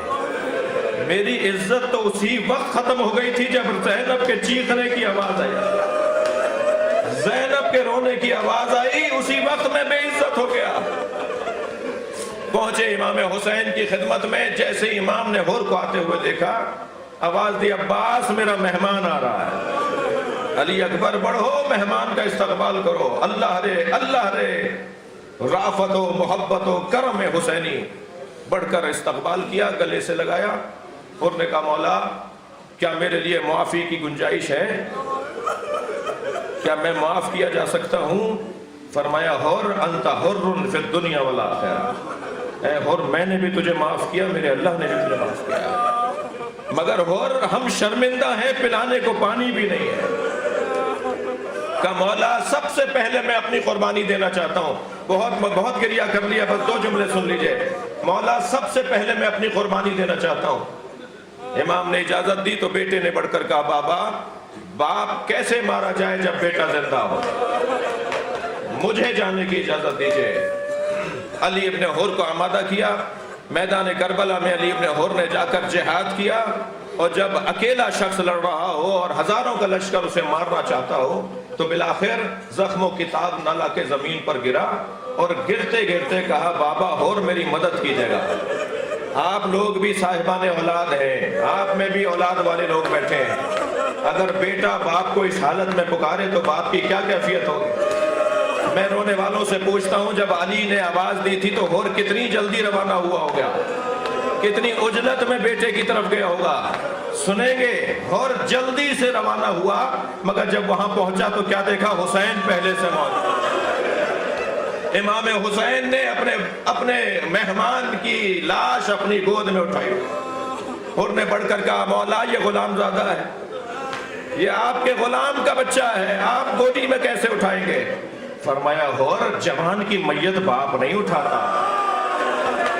میری عزت تو اسی وقت ختم ہو گئی تھی جب زینب کے چیخنے کی آواز آئی، زینب کے رونے کی آواز آئی، اسی وقت میں بے عزت ہو گیا۔ پہنچے امام حسین کی خدمت میں، جیسے امام نے حر کو آتے ہوئے دیکھا آواز دی عباس میرا مہمان آ رہا ہے، علی اکبر بڑھو مہمان کا استقبال کرو، اللہ رے رافت و محبت و کرم حسینی۔ بڑھ کر استقبال کیا، گلے سے لگایا، حر نے کہا مولا کیا میرے لیے معافی کی گنجائش ہے؟ کیا میں معاف کیا جا سکتا ہوں؟ فرمایا حر انت حر فی الدنیا والآخرہ، اے حر میں نے بھی تجھے معاف کیا، میرے اللہ نے بھی تجھے معاف کیا، مگر حر ہم شرمندہ ہیں، پلانے کو پانی بھی نہیں ہے۔ کہ مولا سب سے پہلے میں اپنی قربانی دینا چاہتا ہوں، بہت گریہ کر لیا، بس دو جملے سن لیجئے، مولا سب سے پہلے میں اپنی قربانی دینا چاہتا ہوں۔ امام نے اجازت دی تو بیٹے نے بڑھ کر کہا بابا باپ کیسے مارا جائے جب بیٹا زندہ ہو، مجھے جانے کی اجازت دیجئے۔ علی ابن حر کو آمادہ کیا، میدان کربلا میں علی ابن حر نے جا کر جہاد کیا، اور جب اکیلا شخص لڑ رہا ہو اور ہزاروں کا لشکر اسے مارنا چاہتا ہو تو بالآخر زخم و کتاب نہ لا کے زمین پر گرا، اور گرتے گرتے کہا بابا حر میری مدد کیجیے گا، آپ لوگ بھی صاحبان اولاد ہیں، آپ میں بھی اولاد والے لوگ بیٹھے ہیں، اگر بیٹا باپ کو اس حالت میں پکارے تو باپ کی کیا کیفیت ہوگی؟ میں رونے والوں سے پوچھتا ہوں جب علی نے آواز دی تھی تو حر کتنی جلدی روانہ ہوا ہوگا، کتنی عجلت میں بیٹے کی طرف گیا ہوگا۔ سنیں گے حر جلدی سے روانہ ہوا، مگر جب وہاں پہنچا تو کیا دیکھا؟ حسین پہلے سے موجود۔ امام حسین نے اپنے مہمان کی لاش اپنی گود میں اٹھائی، حر نے بڑھ کر کہا مولا یہ غلام زادہ ہے، یہ آپ کے غلام کا بچہ ہے، آپ گودی میں کیسے اٹھائیں گے؟ فرمایا حر جوان کی میت باپ نہیں اٹھاتا،